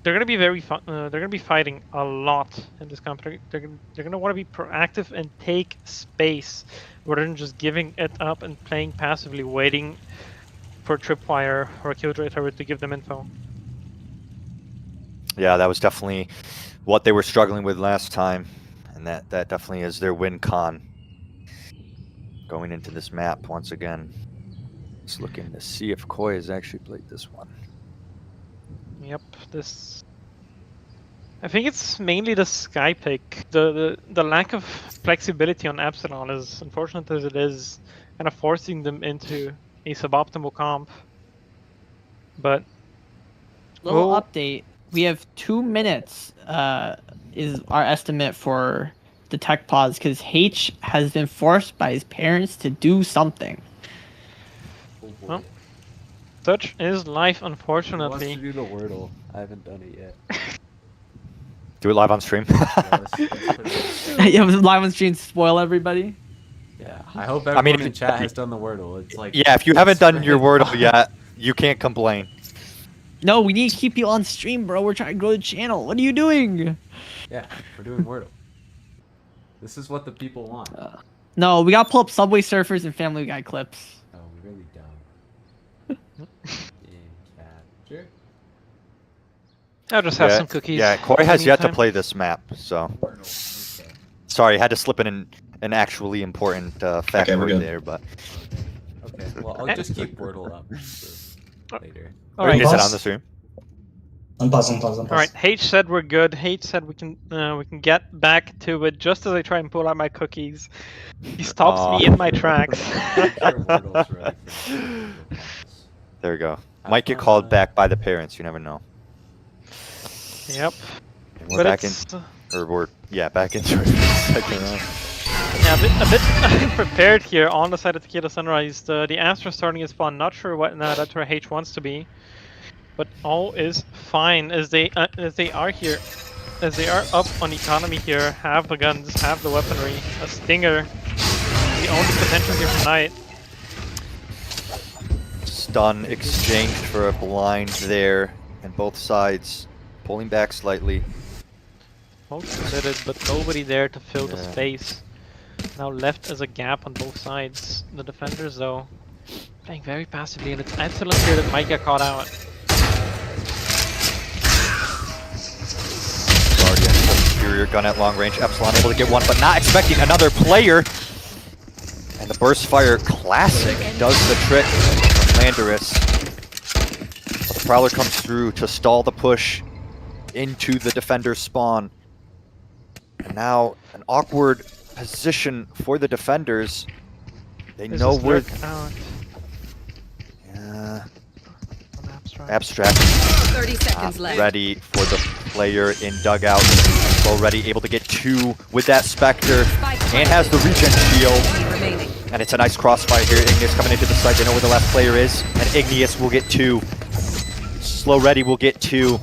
They're gonna be very fun. They're gonna be fighting a lot in this comp. They're gonna want to be proactive and take space, rather than just giving it up and playing passively, waiting for a tripwire or a killjoy turret to give them info. Yeah, that was definitely what they were struggling with last time, and that definitely is their win con. Going into this map once again. Just looking to see if Koi has actually played this one. Yep, this. I think it's mainly the sky pick. The lack of flexibility on Epsilon, as unfortunate as it is, kind of forcing them into a suboptimal comp. But Little Well- update. We have 2 minutes. Is our estimate for the tech pause because H has been forced by his parents to do something. Oh boy. Well, such is life, Who wants unfortunately. to do the Wordle? I haven't done it yet. Do it live on stream. Yeah, let's put it- Yeah, was live on stream spoil everybody. yeah, I hope I everyone mean, if in you- chat has done the Wordle. It's like Yeah, if you haven't done your spread Wordle yet, you can't complain. No, we need to keep you on stream, bro. We're trying to grow the channel. What are you doing? Yeah, we're doing Wordle. This is what the people want. No, we got to pull up Subway Surfers and Family Guy clips. Oh, we really don't. Capture. I'll just have Yeah, some cookies. Yeah, Koi has yet to Meantime. play this map, so Wordle. Okay. sorry, had to slip in an actually important we're factor good. there, but Okay. Well, I'll just keep Wordle up for later. All right. is it Pause. on the stream? Unpause. All right. H said we're good. H said we can get back to it. Just as I try and pull out my cookies, he stops me in my tracks. Sure, Wordle's ready for There we go. Might get called back by the parents. You never know. Yep. And we're But back in, it's back into it. Second round. yeah, a bit unprepared here on the side of Tequila Sunrise. The Astra starting his spawn. Not sure what that's where H wants to be, but all is fine as they are here, as they are up on economy here. Have the guns, have the weaponry. A stinger, the only potential here tonight. Stun exchanged for a blind there, and both sides pulling back slightly. Most committed, but nobody there to fill the Yeah. space. Now left as a gap on both sides. The defenders, though, playing very passively, and it's Epsilon here that might get caught out. Guardian, superior gun at long range. Epsilon able to get one, but not expecting another player. And the burst fire classic does the trick. Landorus. But the Prowler comes through to stall the push into the defender's spawn. And now an awkward position for the defenders. They This know is where. lurk out Yeah, on Abstract. abstract. 30 seconds left. Ready for the player in dugout. Already able to get 2 with that Spectre. And has the regen shield. Remaining. And it's a nice crossfire here. Igneous coming into the site. They know where the last player is. And Igneous will get 2. Slow Ready will get 2.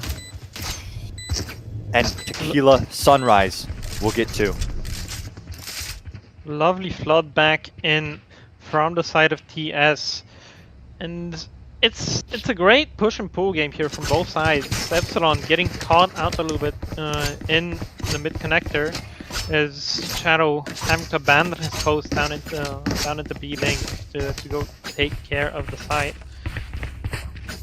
And Tequila Sunrise will get 2. Lovely flood back in from the side of TS. And it's a great push and pull game here from both sides. Epsilon getting caught out a little bit in the mid connector, as Shadow having to abandon his post down into B link to go take care of the site.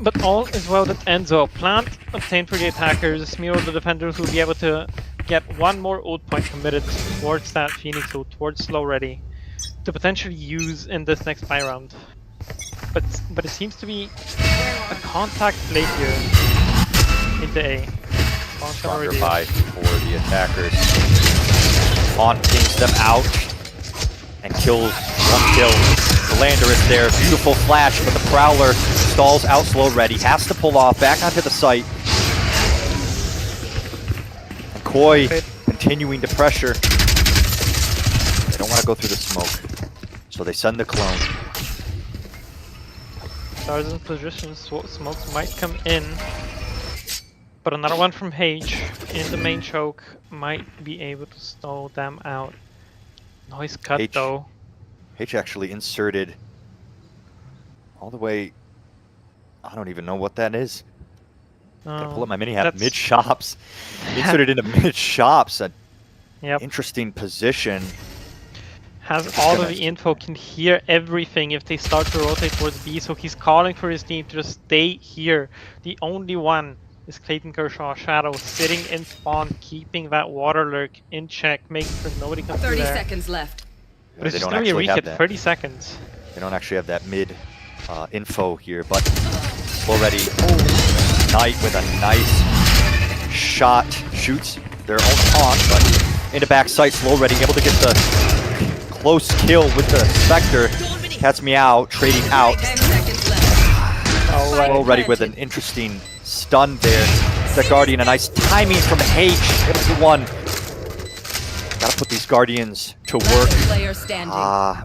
But all is well that ends well. Plant obtained for the attackers. Meanwhile, the defenders will be able to get one more ult point committed towards that Phoenix ult, towards Slow Ready, to potentially use in this next buy round. But it seems to be a contact play here into A. Stronger buy for the attackers. On pings them out and kills one kill. The lander is there, beautiful flash, but the Prowler stalls out Slow Ready, has to pull off back onto the site. And Koi continuing to pressure. They don't want to go through the smoke, so they send the clone. Stars in position, smokes might come in, but another one from H in the main choke might be able to stall them out. Noise cut though. H actually inserted all the way. I don't even know what that is. Gotta pull up my mini hat. Mid shops. Inserted into mid shops. An interesting position. Has all of the info, can hear everything if they start to rotate towards B, so he's calling for his team to just stay here. The only one is Clayton Kershaw, Shadow, sitting in spawn, keeping that water lurk in check, making sure nobody comes through there. 30 seconds left. But it's just gonna be a weak at 30 seconds. They don't actually have that mid info here, but already Knight with a nice shot, shoots their own taunt, but into backside, Slow Ready, able to get the close kill with the Spectre. Cats me out, trading out. Slow Ready with an interesting stun there. The Guardian, a nice timing from H. Able to get one. Gotta put these Guardians to work.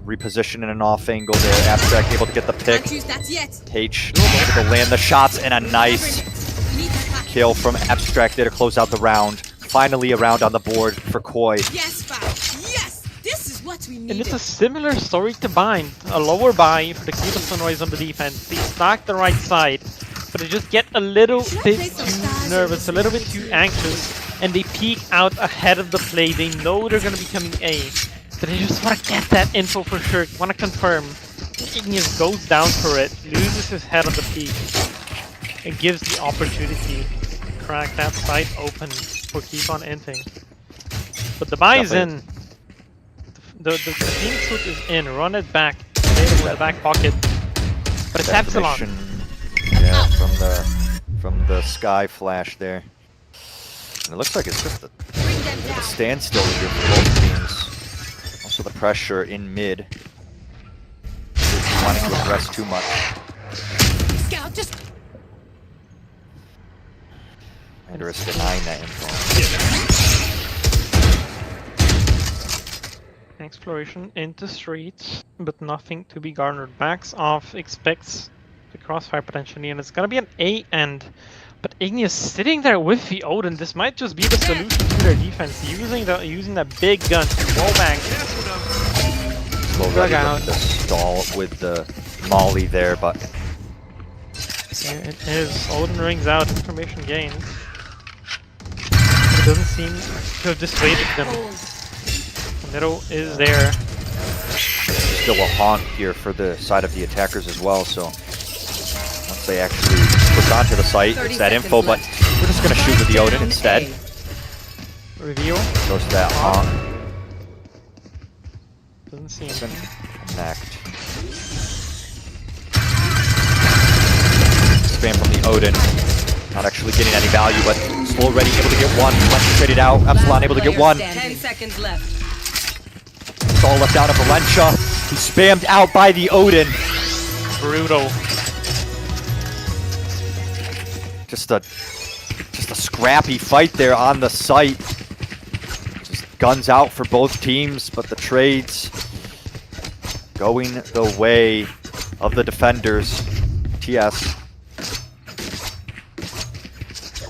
Reposition in an off angle there. Abstract able to get the pick. H able to land the shots and a nice kill from Abstract there to close out the round. Finally a round on the board for Koi. And it's a similar story to Bind. A lower buy for the Tequila Sunrise on the defense. They stack the right side, but they just get a little bit too nervous, a little bit too anxious, and they peek out ahead of the play. They know they're going to be coming A, but they just want to get that info for sure, want to confirm. Igneous goes down for it, loses his head on the peak, and gives the opportunity to crack that side open for keep on Inting. But the buy is in. The Phoenix suit is in, run it back, available in the back pocket. But it's Epsilon. Yeah, from the sky flash there. And it looks like it's just a standstill here for both teams. Also the pressure in mid. Wanting to address too much. Scout, just And risk denying that info. Exploration into streets, but nothing to be garnered. Backs off, expects the crossfire potentially, and it's gonna be an A end. But Igneous sitting there with the Odin. This might just be the solution to their defense, using that big gun to roll back. Slow Ready with the stall with the Molly there, but there it is. Odin rings out, information gained. It doesn't seem to have dissuaded them. Middle is there. Still a haunt here for the side of the attackers as well, so once they actually push onto the site, it's that info, but we're just going to shoot with the Odin instead. Reveal. Goes to that haunt. Doesn't seem connect. Spam from the Odin. Not actually getting any value, but Slow Ready able to get one. Concentrated out. Epsilon able to get one. 10 seconds left. All left out of Valencia. He's spammed out by the Odin. Brutal. Just a scrappy fight there on the site. Just guns out for both teams, but the trades going the way of the defenders. TS.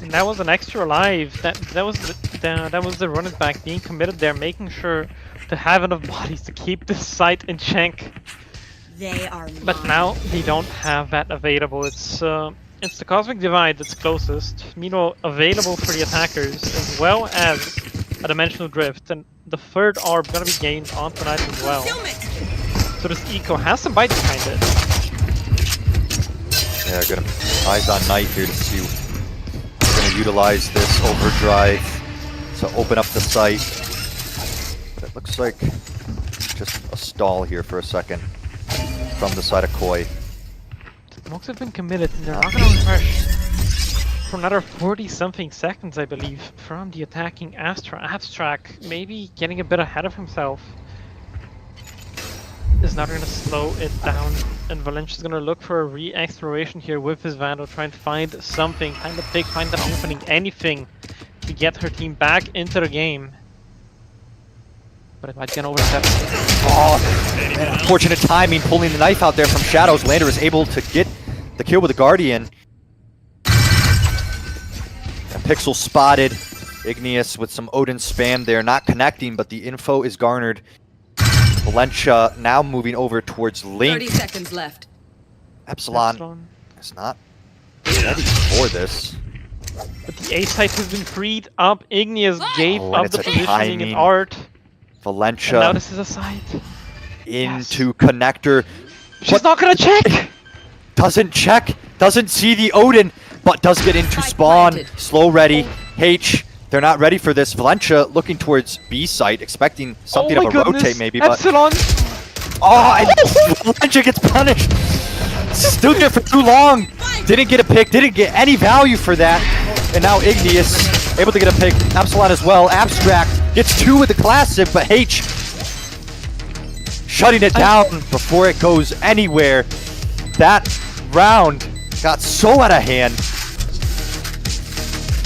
And that was an extra live. That was the run it back being committed there, making sure to have enough bodies to keep this site in check. They are But mine. now they don't have that available. It's the Cosmic Divide that's closest. Meanwhile, available for the attackers, as well as a Dimensional Drift. And the third orb gonna be gained on tonight as well. So this eco has some bite behind it. Yeah, gonna eyes on Knight here to see. We're gonna utilize this overdrive to open up the site. But it looks like just a stall here for a second from the side of Koi. Smokes have been committed, and they're not gonna refresh for another 40-something seconds, I believe, from the attacking Abstract. Maybe getting a bit ahead of himself is not gonna slow it down, and Valencia's gonna look for a re-exploration here with his Vandal, trying to find something, find a pick, find an opening, anything to get her team back into the game. But it might get over 7. Oh, man, unfortunate timing, pulling the knife out there from Shadows. Lander is able to get the kill with the Guardian. And Pixel spotted. Igneous with some Odin spam there, not connecting, but the info is garnered. Valencia now moving over towards Link. 30 seconds left. Epsilon is not ready for this. But the A site has been freed up. Igneous gave and up it's the a positioning timing. in art. Valencia And now this is a site. into connector. She's not gonna check! Doesn't check, doesn't see the Odin, but does get into spawn. Slow ready. H, they're not ready for this. Valencia looking towards B site, expecting something Oh of my a goodness. rotate maybe, but Epsilon! oh, and Valencia gets punished. Stood there for too long. Didn't get a pick, didn't get any value for that. And now Igneous able to get a pick. Epsilon as well. Abstract gets 2 with the classic, but H shutting it down before it goes anywhere. That round got so out of hand.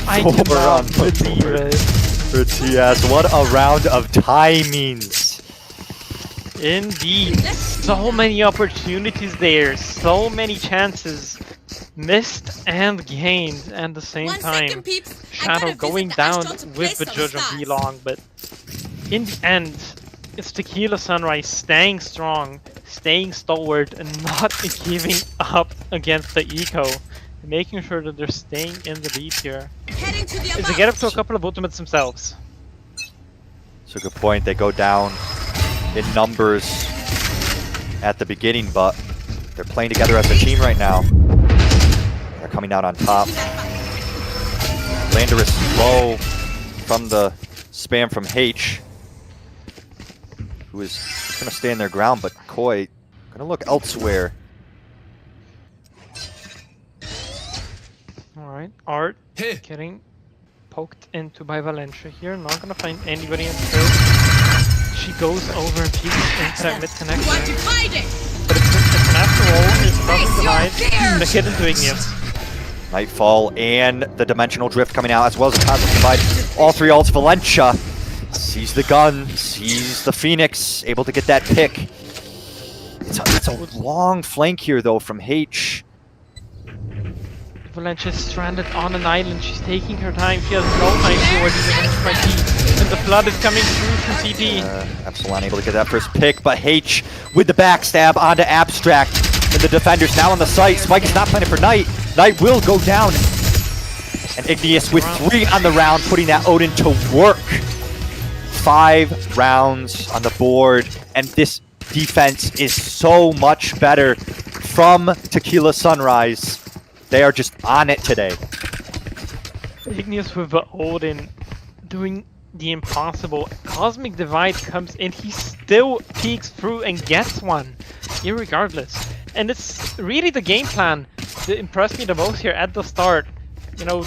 I Four cannot on the believe board it. for TS. What a round of timings. Indeed. So many opportunities there. So many chances missed and gained at the same time. Shadow going down with the Judge of D-Long, but in the end, it's Tequila Sunrise staying strong, staying stalwart, and not giving up against the eco. Making sure that they're staying in the lead here. Is they get up to a couple of ultimates themselves. It's a good point. They go down in numbers at the beginning, but they're playing together as a team right now. They're coming out on top. Lander is low from the spam from H, who is going to stand their ground, but Koi going to look elsewhere. Alright, Art getting poked into by Valencia here. Not gonna find anybody until she goes over and peeks into that mid connector. But it's an after all, it's Cosmic Divide, the hit into Igneous. Nightfall and the Dimensional Drift coming out, as well as the Cosmic Divide. All 3 ults. Valencia sees the gun, sees the Phoenix, able to get that pick. It's a long flank here, though, from H. Valencia is stranded on an island. She's taking her time. She has no idea where she's going to. And the flood is coming through from CT. Epsilon able to get that first pick, but H with the backstab onto Abstract. And the defenders now on the site. Spike is not planning for Knight. Knight will go down. And Igneous with 3 on the round, putting that Odin to work. 5 rounds on the board. And this defense is so much better from Tequila Sunrise. They are just on it today. Igneous with the Odin doing the impossible. Cosmic Divide comes in, he still peeks through and gets one, irregardless. And it's really the game plan that impressed me the most here at the start. You know,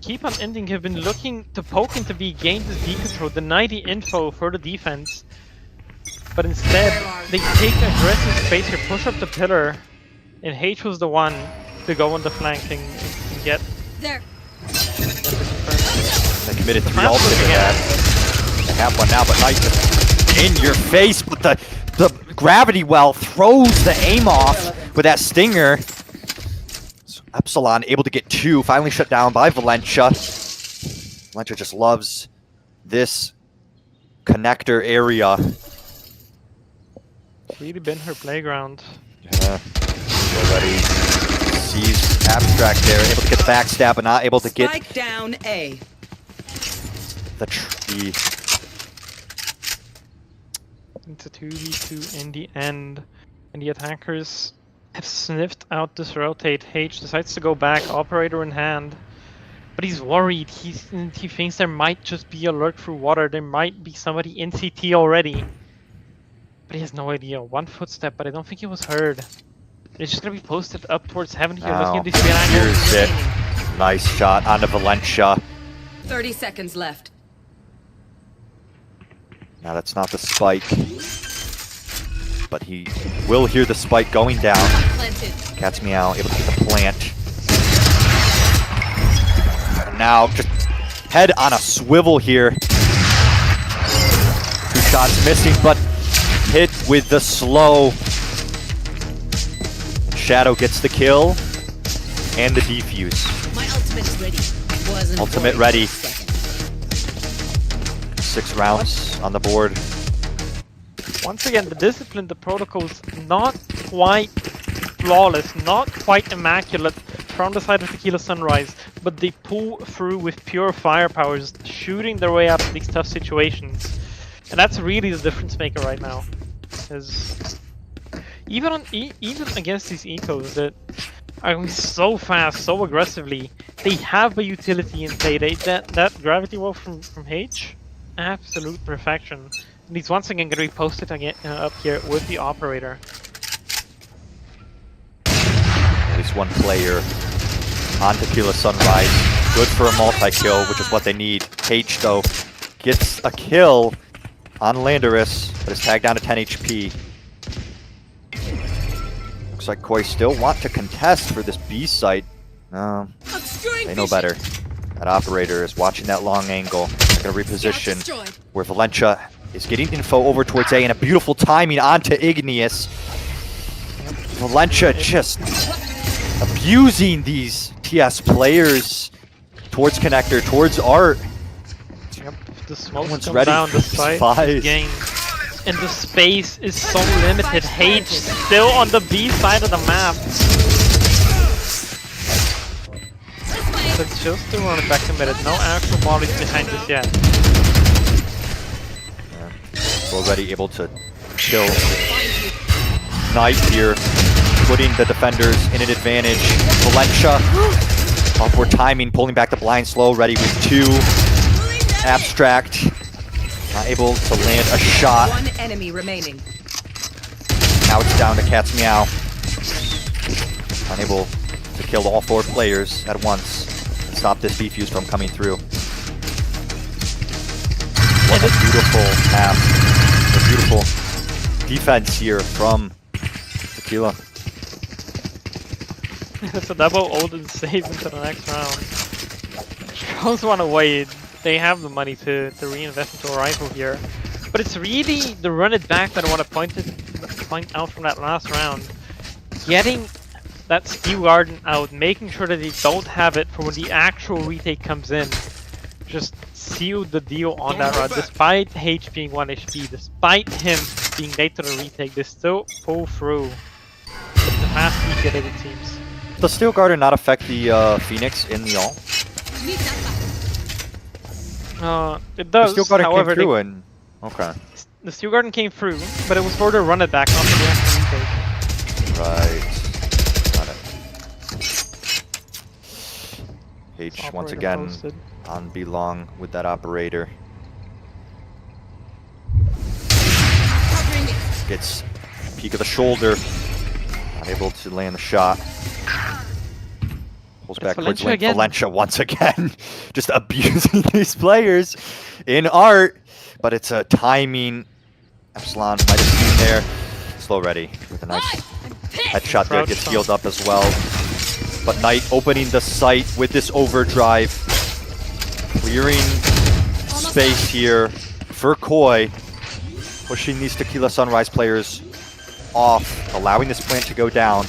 Keep on Inting have been looking to poke into B, gain this B control, deny the info for the defense. But instead, they take aggressive space here, push up the pillar, and H was the one to go on the flank and get there. They committed 3 ults into that. They have one now, but Knight in your face, but the gravity well throws the aim off with that stinger. So Epsilon able to get 2, finally shut down by Valencia. Valencia just loves this connector area. really been her playground. Yeah. Already sees Abstract there, able to get the backstab, but not able to get Spike down A. the tree. It's a 2v2 in the end. And the attackers have sniffed out this rotate. H decides to go back, operator in hand. But he's worried. He thinks there might just be a lurk through water. There might be somebody in CT already. But he has no idea. One footstep, but I don't think he was heard. It's just gonna be posted up towards heaven here. Looking at these spin angles. Here's it. Nice shot onto Valencia. 30 seconds left. Now that's not the spike. But he will hear the spike going down. Planted. Cat's meow, able to get the plant. And now just head on a swivel here. 2 shots missing, but hit with the slow. Shadow gets the kill and the defuse. My ultimate's ready. Wasn't Ultimate ready. 6 rounds on the board. Once again, the discipline, the protocol's not quite flawless, not quite immaculate from the side of Tequila Sunrise, but they pull through with pure firepower, just shooting their way out of these tough situations. And that's really the difference maker right now. Because even against these ecos that are going so fast, so aggressively, they have a utility in play. That gravity wall from H, absolute perfection. And he's once again going to be posted again up here with the operator. At least one player on Tequila Sunrise. Good for a multi-kill, which is what they need. H, though, gets a kill on Landorus, but is tagged down to 10 HP. Looks like Koi still want to contest for this B site. No, they know better. That operator is watching that long angle. They're going to reposition where Valencia is getting info over towards A, and a beautiful timing onto Igneous. Valencia just abusing these TS players towards Connector, towards Art. Yep, if the smoke comes ready down, for the site spies. is gained. And the space is so limited. H still on the B side of the map. So just to run it back committed. No actual bodies behind this yet. Already able to kill Knight here, putting the defenders in an advantage. Valencia, awkward timing, pulling back the blind slow, ready with 2. Abstract, not able to land a shot. One enemy remaining. Now it's down to Cat's Meow. Unable to kill all 4 players at once and stop this defuse from coming through. What a beautiful map. A beautiful defense here from Tequila. It's a double Odin save into the next round. Strong's one away. They have the money to reinvest into a rifle here. But it's really the run it back that I want to point out from that last round. Getting that Steel Garden out, making sure that they don't have it for when the actual retake comes in. Just sealed the deal on that run. Despite H being 1 HP, despite him being late to the retake, they still pull through. It's the fast peak it seems. Does Steel Garden not affect the Phoenix in the all? It does. The Steel Garden however, came through and... Okay. The Steel Garden came through, but it was for the run it back, not for the actual retake. Right. Got it. H once Operator again posted. on belong with that operator. Gets peek of the shoulder. Not able to land the shot. Pulls back towards lane. Valencia once again. Just abusing these players in Art. But it's a timing. Epsilon might have seen there. Slow ready with a nice headshot there. Gets healed up as well. But Knight opening the site with this overdrive. Clearing space here for Koi. Pushing these Tequila Sunrise players off. Allowing this plant to go down.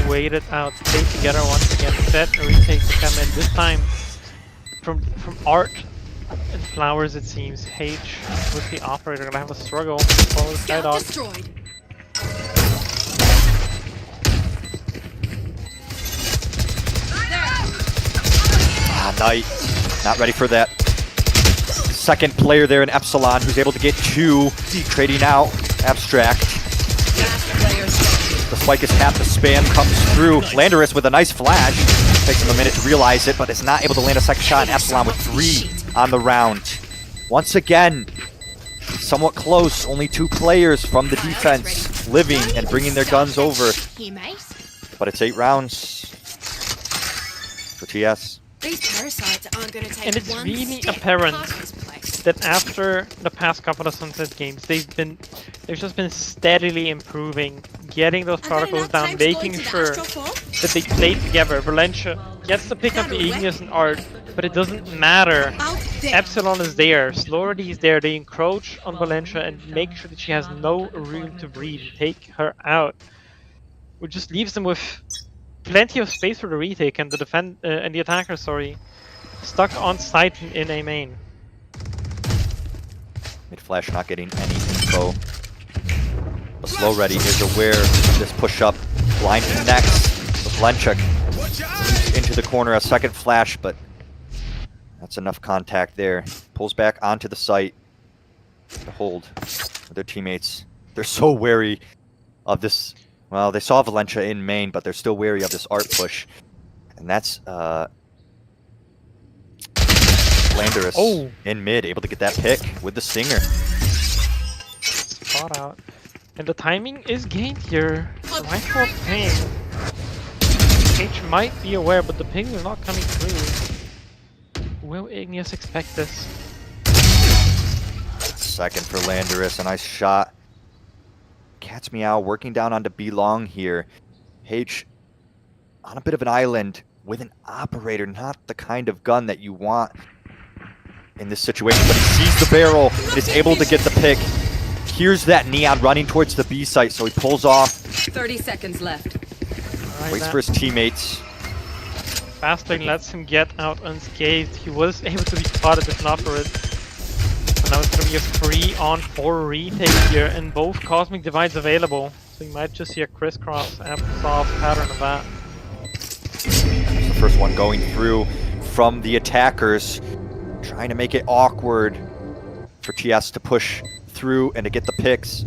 Wait it out. Stay together once again. Set a retake to come in. This time from Art. In Flowers, it seems. H with the operator gonna have a struggle. Follow the Sky Dog. Destroyed. Knight, not ready for that. Second player there in Epsilon who's able to get 2, trading out Abstract. The spike is tapped, the spam comes through. Landorus with a nice flash. Takes him a minute to realize it, but is not able to land a second shot. Epsilon with 3 on the round. Once again, somewhat close. Only 2 players from the defense living and bringing their guns over. But it's 8 rounds for TS. These parasites aren't going to take And it's really apparent that after the past couple of Sunset games, they've just been steadily improving, getting those protocols down, making sure that they play together. Valencia gets to pick up the Igneous and Art, but it doesn't matter. Epsilon is there, Slowready is there, they encroach on Valencia and make sure that she has no room to breathe, take her out. Which just leaves them with plenty of space for the retake and the attacker, stuck on site in a main. Mid Flash not getting any info. But Slowready is aware of this push up. Blind connects with Lenchuk into the corner. A second flash, but that's enough contact there. Pulls back onto the site to hold with their teammates. They're so wary of this. Well, they saw Valencia in main, but they're still wary of this art push. And that's Landorus in mid, able to get that pick with the Stinger. Spot out. And the timing is gained here. Rifle ping. H might be aware, but the ping is not coming through. Will Igneous expect this? Second for Landorus, a nice shot. Cat's Meow working down onto B long here. H on a bit of an island with an operator, not the kind of gun that you want in this situation, but he sees the barrel and is able to get the pick. Here's that Neon running towards the B site, so he pulls off. 30 seconds left. Right, waits for his teammates. Fastlane lets him get out unscathed. He was able to be spotted if not for it. And now it's going to be a 3-on-4 retake here, and both Cosmic Divides available. So you might just see a crisscross applesauce pattern of that. The first one going through from the attackers, trying to make it awkward for TS to push through and to get the picks.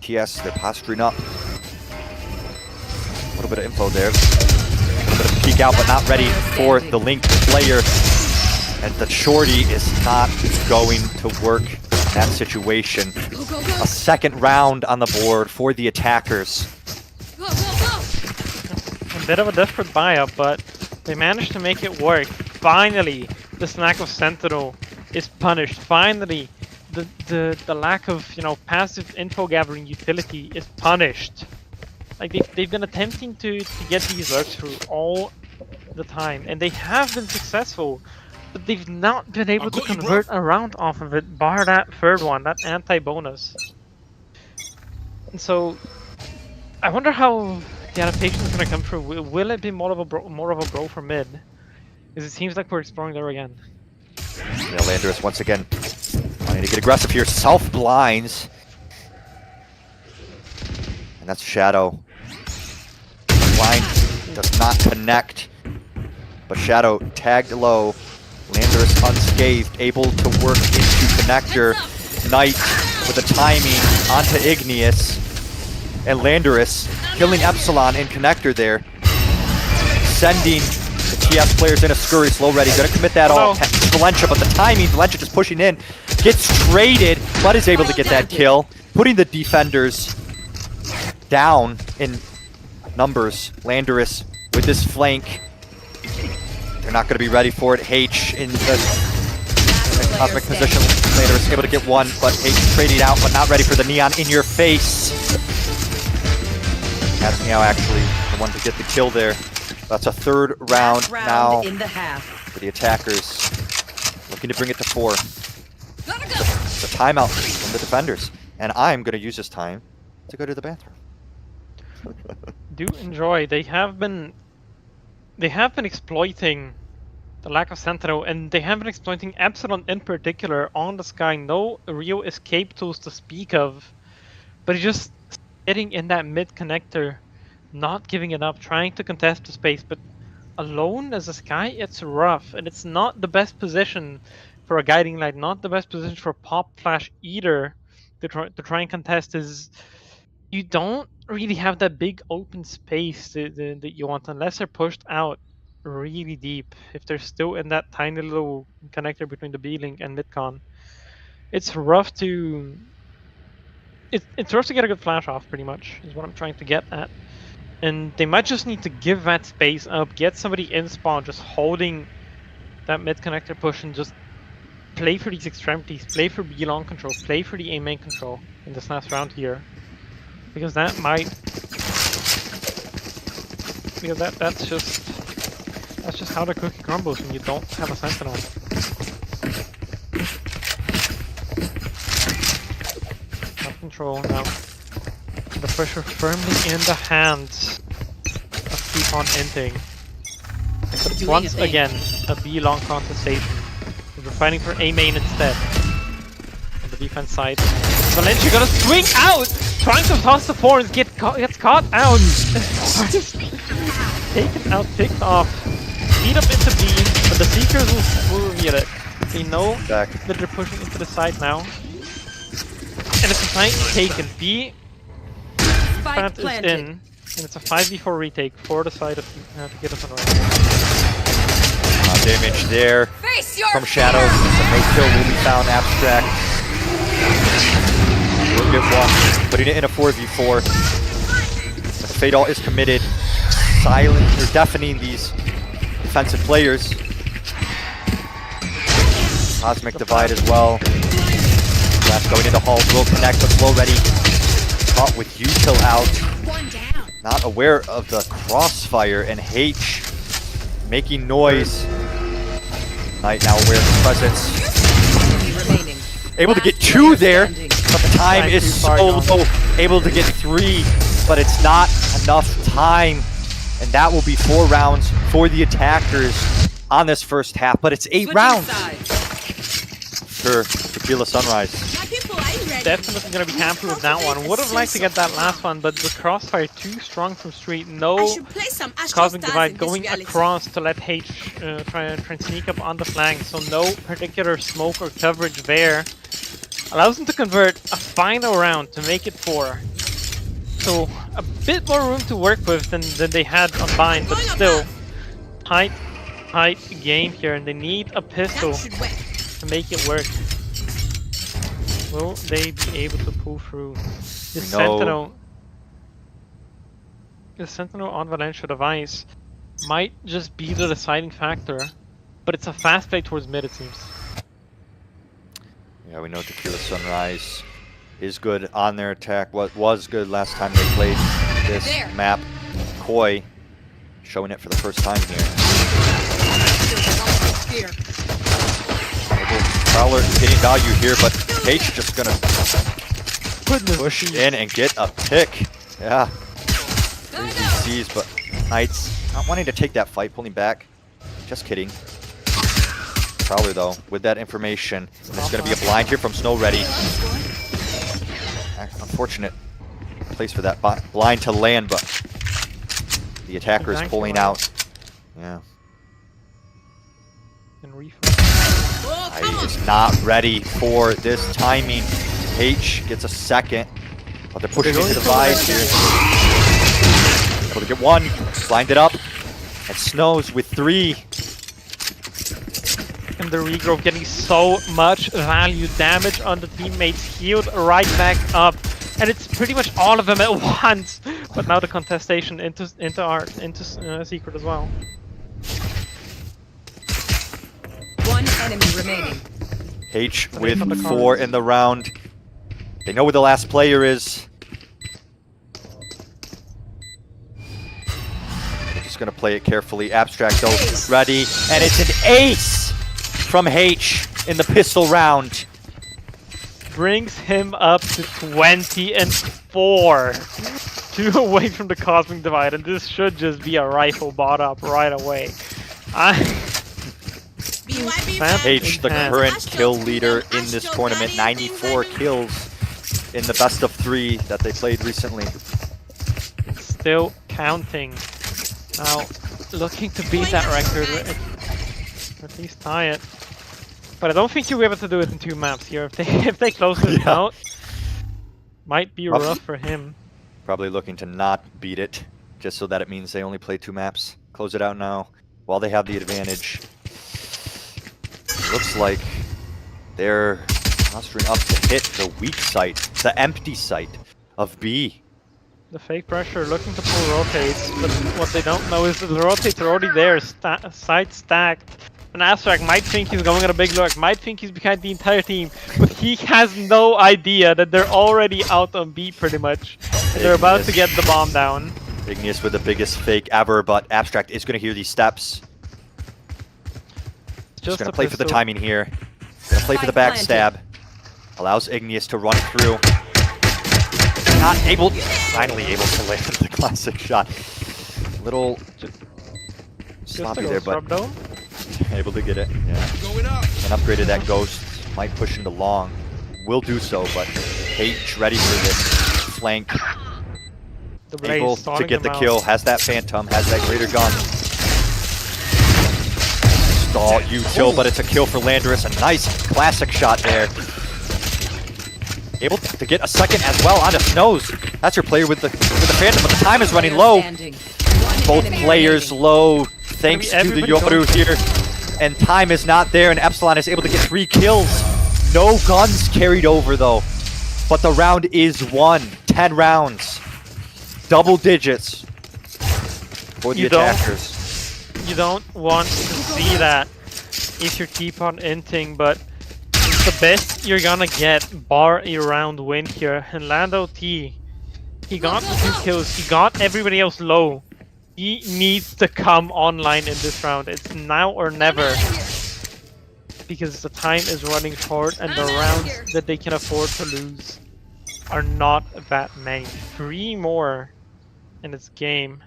TS, they're posturing up. A little bit of info there. A little bit of peek out, but not ready for the Link player. And the shorty is not going to work in that situation. A second round on the board for the attackers. A bit of a desperate buy-up, but they managed to make it work. Finally, the snack of Sentinel is punished. Finally, the lack of, passive info gathering utility is punished. Like they've been attempting to get these lurks through all the time, and they have been successful. But they've not been able to convert a round off of it, bar that third one, that anti-bonus. And so, I wonder how the adaptation is going to come through. Will it be more of a bro for mid? Because it seems like we're exploring there again. Yeah, Landorus once again wanting to get aggressive here. Self-blinds. And that's Shadow. Blind does not connect. But Shadow tagged low. Landorus unscathed, able to work into connector. Knight with the timing onto Igneous. And Landorus killing Epsilon in connector there. Sending the TS players in a scurry. Slowready gonna commit that all to Valencia, but the timing, Valencia just pushing in. Gets traded, but is able to get that kill. Putting the defenders down in numbers. Landorus with this flank. They're not going to be ready for it. H in the cosmic position. Landorus able to get one, but H traded out, but not ready for the Neon in your face. That's Meow actually the one to get the kill there. That's a third round now in the half. for the attackers. Looking to bring it to 4. It's a timeout from the defenders. And I'm going to use this time to go to the bathroom. Do enjoy. They have been exploiting the lack of Sentinel, and they have been exploiting Epsilon in particular on the Sky. No real escape tools to speak of, but he's just sitting in that mid connector, not giving it up, trying to contest the space, but alone as a Sky, it's rough, and it's not the best position for a guiding light, not the best position for Pop Flash either to try and contest. Is you don't really have that big open space that you want unless they're pushed out really deep. If they're still in that tiny little connector between the B-Link and Midcon, it's rough to it's rough to get a good flash off, pretty much, is what I'm trying to get at. And they might just need to give that space up, get somebody in spawn, just holding that mid connector push, and just play for these extremities, play for B long control, play for the A main control in this last round here. Because that might, because that's just how the cookie crumbles when you don't have a Sentinel. Top control now. The pressure firmly in the hands of Keep on Inting. But it's once again a B long contestation. We're fighting for A main instead. On the defense side. Valencia gonna swing out! Trying to toss the forms, gets caught out! Taken out, picked off. Speed up into B, but the Seekers will reveal it. They know that they're pushing into the side now. And it's a side taken. B Plat is in, and it's a 5v4 retake for the side of Tequila Sunrise. Damage there from Shadow. The no kill will be found. Abstract will get one, putting it in a 4v4. The Fatal is committed, silent or deafening these defensive players. Cosmic Divide as well. Flash going into Halls, will connect, but slow ready. Caught with util out. Not aware of the crossfire, and H making noise. Knight now aware of his presence. Able to get 2 there, but the time is so low. Able to get 3, but it's not enough time. And that will be 4 rounds for the attackers on this first half, but it's 8 rounds for Tequila Sunrise. Definitely going to be happy with that one. Would have liked to get that last one, but the crossfire too strong from Street. No Cosmic Divide going across to let H try and sneak up on the flank, so no particular smoke or coverage there. Allows them to convert a final round to make it 4. So a bit more room to work with than they had on Bind, but still tight game here, and they need a pistol to make it work. Will they be able to pull through? The Sentinel on Valencia device might just be the deciding factor, but it's a fast play towards mid, it seems. Yeah, we know Tequila Sunrise is good on their attack. Was good last time they played this map. Koi showing it for the first time here. Prowler getting value here, but H just gonna push in and get a pick. Yeah. Crazy C's, but Knights not wanting to take that fight, pulling back. Just kidding. Prowler though, with that information, there's gonna be a blind here from Snow Ready. Unfortunate place for that blind to land, but the attacker is pulling out. Yeah. Is not ready for this timing. H gets a second, but they're pushing into the vibes here. Able to get 1, blinded up, and Snows with 3. And the regrowth getting so much value, damage on the teammates, healed right back up, and it's pretty much all of them at once. But now the contestation into Secret as well. 1 enemy remaining. H with 4 in the round. They know where the last player is. They're just gonna play it carefully. Abstract though, ready, and it's an ace from H in the pistol round. Brings him up to 20-4. 2 away from the Cosmic Divide, and this should just be a rifle bought up right away. H, the current kill leader in this tournament, 94 kills in the best of 3 that they played recently. Still counting. Now, looking to beat that record, or at least tie it. But I don't think you'll be able to do it in 2 maps here. If they close it out, might be rough for him. Probably looking to not beat it, just so that it means they only play 2 maps. Close it out now, while they have the advantage. Looks like they're mustering up to hit the weak site, the empty site of B. The fake pressure looking to pull rotates, but what they don't know is that the rotates are already there, side stacked. And Abstract might think he's going at a big look, might think he's behind the entire team, but he has no idea that they're already out on B pretty much. And they're about to get the bomb down. Igneous with the biggest fake ever, but Abstract is going to hear these steps. Just going to play for the timing here. Going to play for the backstab. Allows Igneous to run through. Not able, finally able to land the classic shot. Little sloppy there, but able to get it. Yeah. And upgraded that ghost. Might push into long. Will do so, but H ready for this flank. Able to get the kill. Has that phantom. Has that greater gun. Stall util, but it's a kill for Landorus. A nice classic shot there. Able to get a second as well onto Snows. That's your player with the phantom, but the time is running low. Both players low, thanks to the Yoru here. And time is not there, and Epsilon is able to get 3 kills. No guns carried over though. But the round is won. 10 rounds. Double digits for the attackers. You don't want to see that if you keep on inting, but the best you're gonna get bar a round win here. And Lando T, he got the 2 kills, he got everybody else low. He needs to come online in this round. It's now or never. Because the time is running short and the rounds that they can afford to lose are not that many. 3 more and it's game,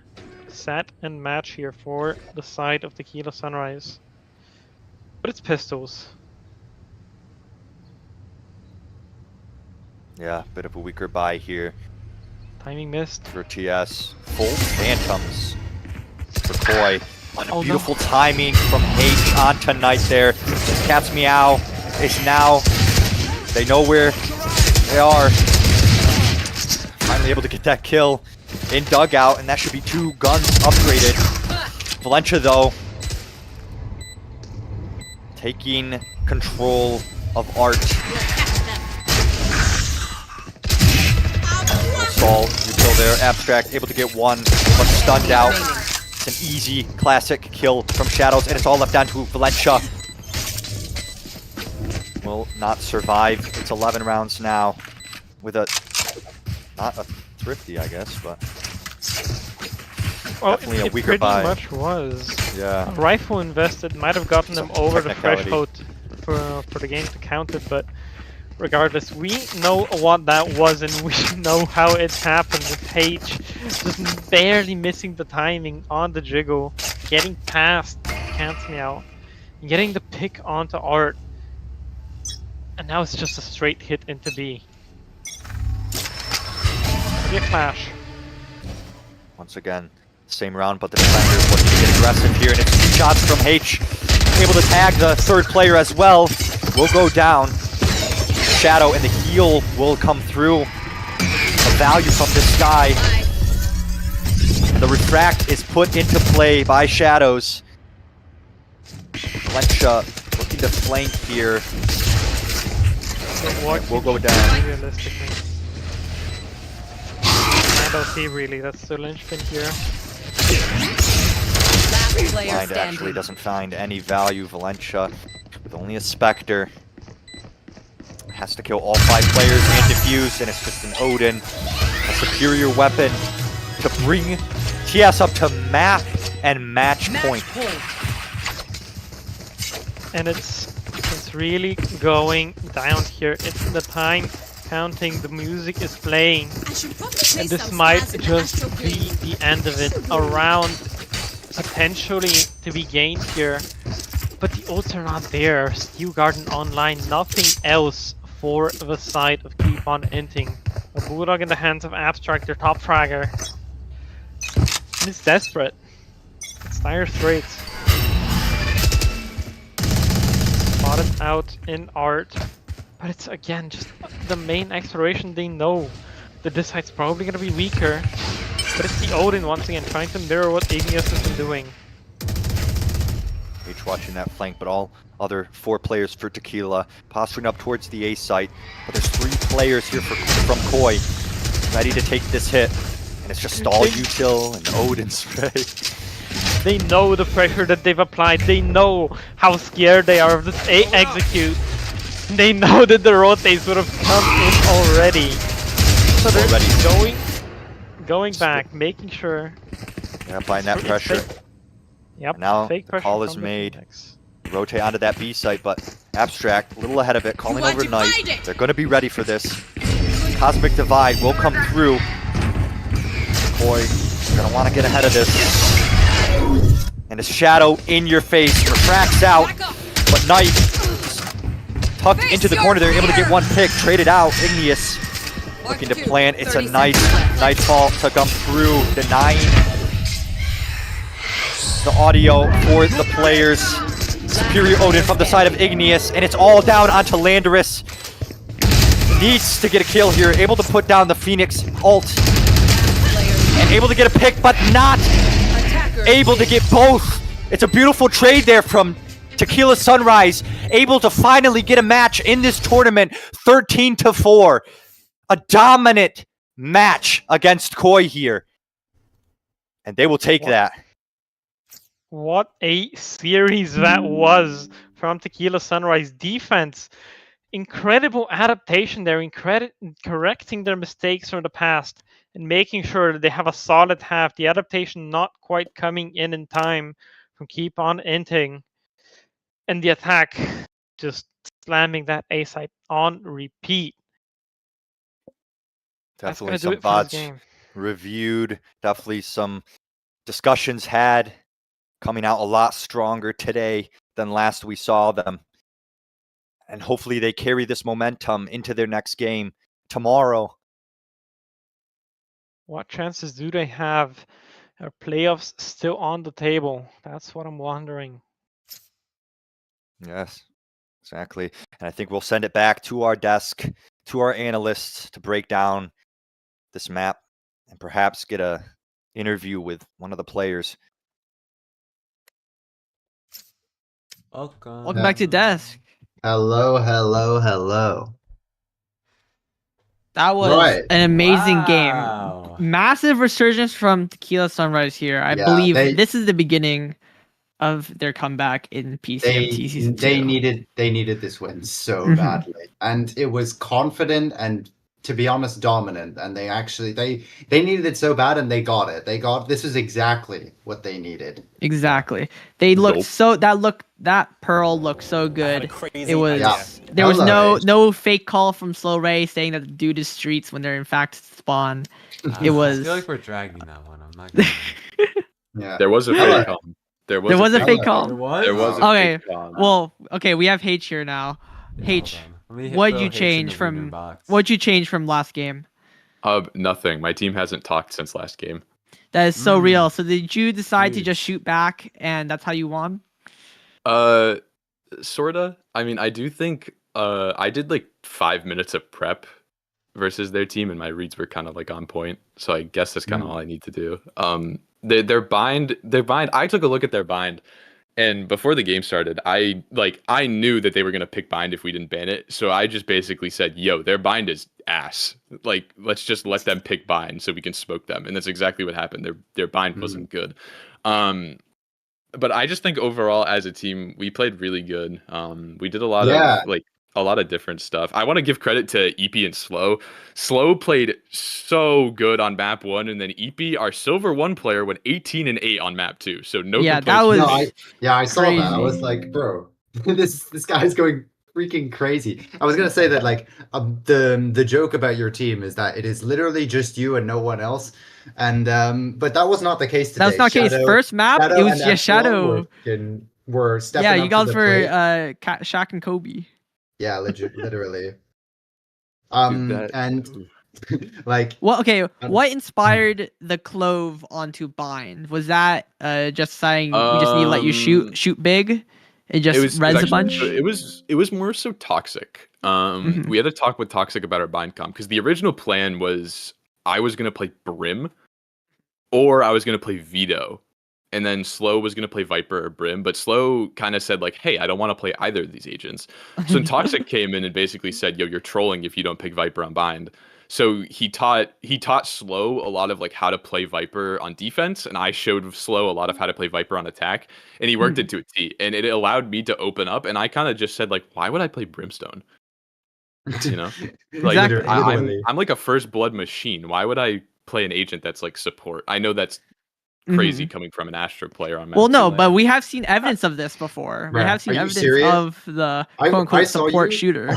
set and match here for the side of Tequila Sunrise. But it's pistols. Yeah, bit of a weaker buy here. Timing missed. For TS. Full phantoms for Koi. On a beautiful timing from H on tonight there. Cat's Meow is now, they know where they are. Finally able to get that kill in dugout, and that should be 2 guns upgraded. Valencia though, taking control of Art. Saul, you kill there. Abstract able to get 1, but stunned out. It's an easy, classic kill from Shadows, and it's all left down to Valencia. Will not survive. It's 11 rounds now, with a not a thrifty, I guess, but definitely a weaker buy. It pretty much was. Yeah. A rifle invested might have gotten them over the threshold for the game to count it, but regardless, we know what that was and we know how it happened with H just barely missing the timing on the jiggle, getting past Cat's Meow, getting the pick onto Art, and now it's just a straight hit into B. Maybe a clash. Once again, same round, but the defender's looking to get aggressive here, and it's 2 shots from H. Able to tag the 3rd player as well. Will go down. Shadow and the heal will come through. A value from this guy. The refract is put into play by Shadows. Valencia looking to flank here. Will go down. Realistically. I don't see really, that's the linchpin here. Blind actually doesn't find any value. Valencia with only a Spectre. Has to kill all 5 players and defuse, and it's just an Odin. A superior weapon to bring TS up to map and match point. And it's really going down here. It's the time counting, the music is playing. And this might just be the end of it. A round potentially to be gained here. but the ults are not there. Steel Garden online, nothing else for the side of Keep on Inting. A Bulldog in the hands of Abstract, their top fragger. And it's desperate. It's dire straits. Spotted out in art. But it's again just the main exploration they know. The this side's probably gonna be weaker. But it's the Odin once again trying to mirror what Igneous has been doing. H watching that flank, but all other 4 players for Tequila posturing up towards the A site. But there's 3 players here from Koi ready to take this hit. And it's just stall util and Odin spray. They know the pressure that they've applied. They know how scared they are of this A execute. They know that the rotates would have come in already. So they're going back, making sure. They're applying that pressure. Yep. Now fake the pressure call is from the made. Phoenix. Rotate onto that B site, but Abstract a little ahead of it, calling over Knight. They're going to be ready for this. Cosmic Divide will come through. Koi going to want to get ahead of this. And a Shadow in your face, refracts out, but Knight tucked into the corner. They're able to get one pick, traded out. Igneous looking to plant. It's a nice Nightfall to come through, denying the audio for the players. Superior Odin from the side of Igneous, and it's all down onto Landorus. Needs to get a kill here, able to put down the Phoenix ult. And able to get a pick, but not able to get both. It's a beautiful trade there from Tequila Sunrise, able to finally get a match in this tournament, 13-4. A dominant match against Koi here. And they will take that. What a series that was from Tequila Sunrise defense. Incredible adaptation there, correcting their mistakes from the past and making sure that they have a solid half. The adaptation not quite coming in time from Keep on Inting. And the attack just slamming that A site on repeat. Definitely some thoughts reviewed. Definitely some discussions had. Coming out a lot stronger today than last we saw them. And hopefully they carry this momentum into their next game tomorrow. What chances do they have? Are playoffs still on the table? That's what I'm wondering. Yes, exactly. And I think we'll send it back to our desk, to our analysts to break down this map and perhaps get a interview with one of the players. Welcome back to desk. Hello. That was an amazing game. Wow. Massive resurgence from Tequila Sunrise here. I believe this is the beginning of their comeback in PCMT season 2. They needed this win so badly, and it was confident and, to be honest, dominant. And they actually they needed it so bad, and they got it. This is exactly what they needed. Exactly. They looked that Pearl looked so good. It was there was no fake call from Slow Ray saying that the dude is streets when they're in fact spawn. It was. I feel like we're dragging that one. I'm not. Yeah. There was a fake call. There was a fake call. There was. There was a Okay. fake call. Well, okay, we have H here now. H, what'd you change from last game? Nothing. My team hasn't talked since last game. That is so real. So did you decide to just shoot back and that's how you won? Sorta. I mean, I do think I did like 5 minutes of prep versus their team, and my reads were kind of like on point. So I guess that's kind of all I need to do. Their bind. I took a look at their bind, and before the game started, I knew that they were gonna pick bind if we didn't ban it. So I just basically said, "Yo, their bind is ass. Like, let's just let them pick bind so we can smoke them." And that's exactly what happened. Their bind wasn't good. But I just think overall as a team, we played really good. We did a lot of different stuff. I want to give credit to EP and Slow. Slow played so good on map 1, and then EP, our silver 1 player, went 18-8 on map 2. So no complaints. That was I saw crazy. that. I was like, bro, this guy's going freaking crazy. I was gonna say that the joke about your team is that it is literally just you and no one else. And but that was not the case today. That's not the case. First map, it was just Shadow. were stepping Yeah, up you to guys the were plate. Shaq and Kobe. Yeah, literally. Dude, And like, Well, okay. Um, What inspired the clove onto bind? Was that just saying we just need to let you shoot big? It just it res was a actually bunch. it was more so toxic. Mhm. We had to talk with Toxic about our bind comp because the original plan was I was gonna play Brim or I was gonna play Vito. And then Slow was going to play Viper or Brim, but Slow kind of said like, "Hey, I don't want to play either of these agents." So then Toxic came in and basically said, "Yo, you're trolling if you don't pick Viper on bind." So he taught Slow a lot of like how to play Viper on defense, and I showed Slow a lot of how to play Viper on attack, and he worked it to a T. And it allowed me to open up, and I kind of just said like, "Why would I play Brimstone?" You know, like Exactly. I'm like a first blood machine. Why would I play an agent that's like support? I know that's crazy coming from an Astra player on map. Well, no, two. but we have seen evidence of this before. We Bruh, have seen are you evidence serious? of the I quote-unquote saw support you shooter.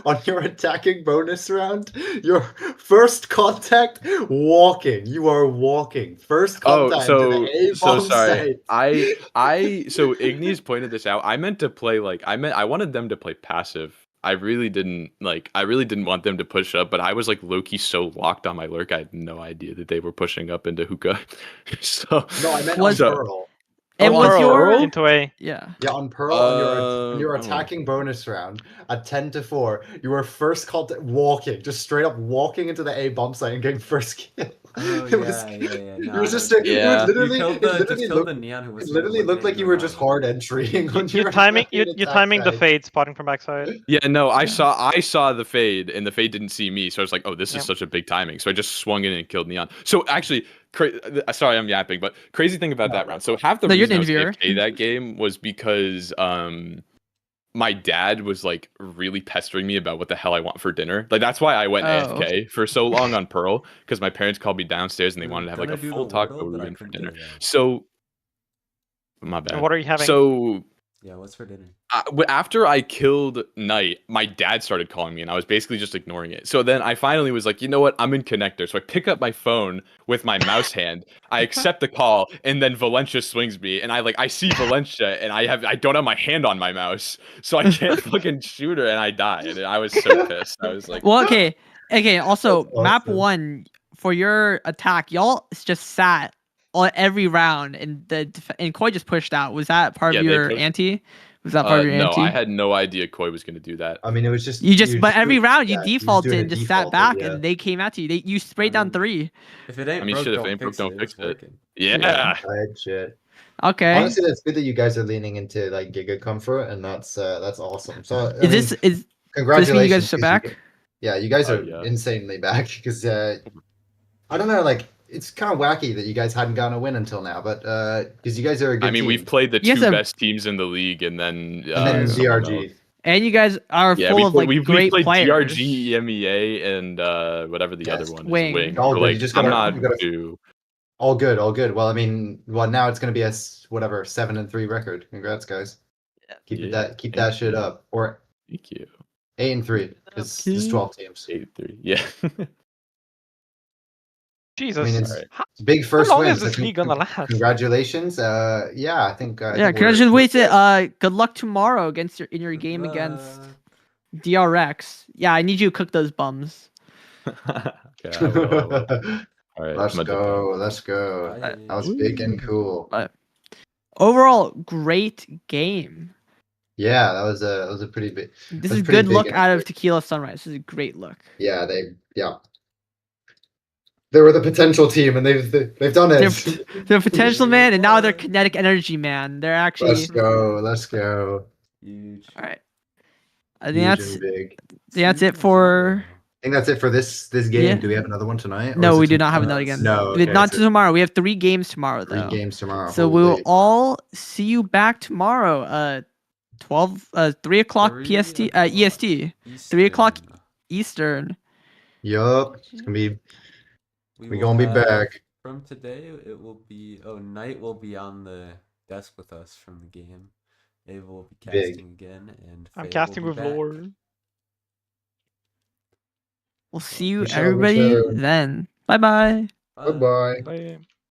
on your attacking bonus round. Your first contact, walking. You are walking. First contact into the A so bomb sorry. site. So Ignis pointed this out. I meant to play like I wanted them to play passive. I really didn't want them to push up, but I was like low-key so locked on my lurk, I had no idea that they were pushing up into hookah. So No, I meant Was- on Pearl. And was your into A? yeah? Yeah, on Pearl on your Oh. attacking bonus round at 10-4, you were first contact walking, just straight up walking into the A bomb site and getting first kill. Oh It was- yeah. It was just Yeah. it literally You it literally killed the looked, neon who was it literally looked like you were just hard entrying on You're your timing fucking you're attack timing the site. fade spotting from backside. Yeah, no, I saw the fade, and the fade didn't see me, so I was like, "Oh, this is Yep. such a big timing." So I just swung in and killed Neon. So actually, sorry, I'm yapping, but crazy thing about that round. So half the No, you're reason I was an AFK that game was because my dad was like really pestering me about what the hell I want for dinner. Like that's why I went AFK for so long on Pearl, because my parents called me downstairs and they wanted to have like a full talk about what we were doing for dinner. So my bad. And what are you having? So yeah, what's for dinner? After I killed Knight, my dad started calling me, and I was basically just ignoring it. So then I finally was like, you know what? I'm in connector. So I pick up my phone with my mouse hand. I accept the call, and then Valencia swings me, and I see Valencia, and I don't have my hand on my mouse, so I can't fucking shoot her, and I die. And I was so pissed. I was like, Well, okay. Also, That's map awesome. 1 for your attack, y'all just sat on every round, and and Koi just pushed out. Was that part of Yeah, they your pushed- ante? Was that part of your no, ante? I had no idea Koi was going to do that. I mean, it was just But every round you yeah, he was defaulted doing a and just sat defaulted, back, yeah. and they came at you. You sprayed down 3. If it ain't I mean, broke, shit, if don't it ain't broke, fix don't it. fix It's it. working. Yeah. Tight shit. Okay. Honestly, that's good that you guys are leaning into like Giga Comfort, and that's awesome. So I Is mean, this congratulations, you guys are 'cause back? yeah, you guys Oh, are yeah. insanely back because I don't know, like it's kind of wacky that you guys hadn't gotten a win until now, but because you guys are a good I mean, team. we've played the You guys two have- best teams in the league, and then DRG. someone else. And you guys are Yeah, full of like we've great played players. DRG, EMEA, and whatever the other Yes. one Wing. is. Wing. All So, good, you like, just I'm gotta- not you gotta- too. All good, all good. Well, I mean, now it's gonna be a 7-3 record. Congrats, guys. Keep that shit up. Or Thank you. 8-3. It's 12 teams. 8-3. Yeah. Jesus. I mean, it's Alright. a big first long win. is so this league gonna last? Congratulations. Yeah, I think. Congratulations. Good luck tomorrow against in your game against DRX. Yeah, I need you to cook those bums. Okay, I will. All right. Let's go. Let's go. Bye. That was big and cool. Overall, great game. Yeah, that was a pretty big. This That's is pretty good big look and out of quick. Tequila Sunrise. This is a great look. Yeah, they were the potential team, and they've done it. They're potential man, and now they're kinetic energy man. They're actually. Let's go. Let's go. Huge. All right. I think Huge that's and big. that's it for. I think that's it for this game. Yeah. Do we have another one tonight? or No, is we it do not have tomorrow? another again. No, okay, Not so tomorrow. We have 3 games tomorrow, 3 though. games tomorrow. So we will Holy. all see you back tomorrow. 3 o'clock 3 PST. o'clock EST. 3 o'clock Eastern. Eastern. Yup. It's gonna be. We We're will gonna be have- back. From today, it will be. Oh, Knight will be on the desk with us from the game. Ava will be Big. casting again, and I'm Faye casting will be with back. lore. We'll see you We shall everybody return. then. Bye-bye. Bye. Bye bye. Bye.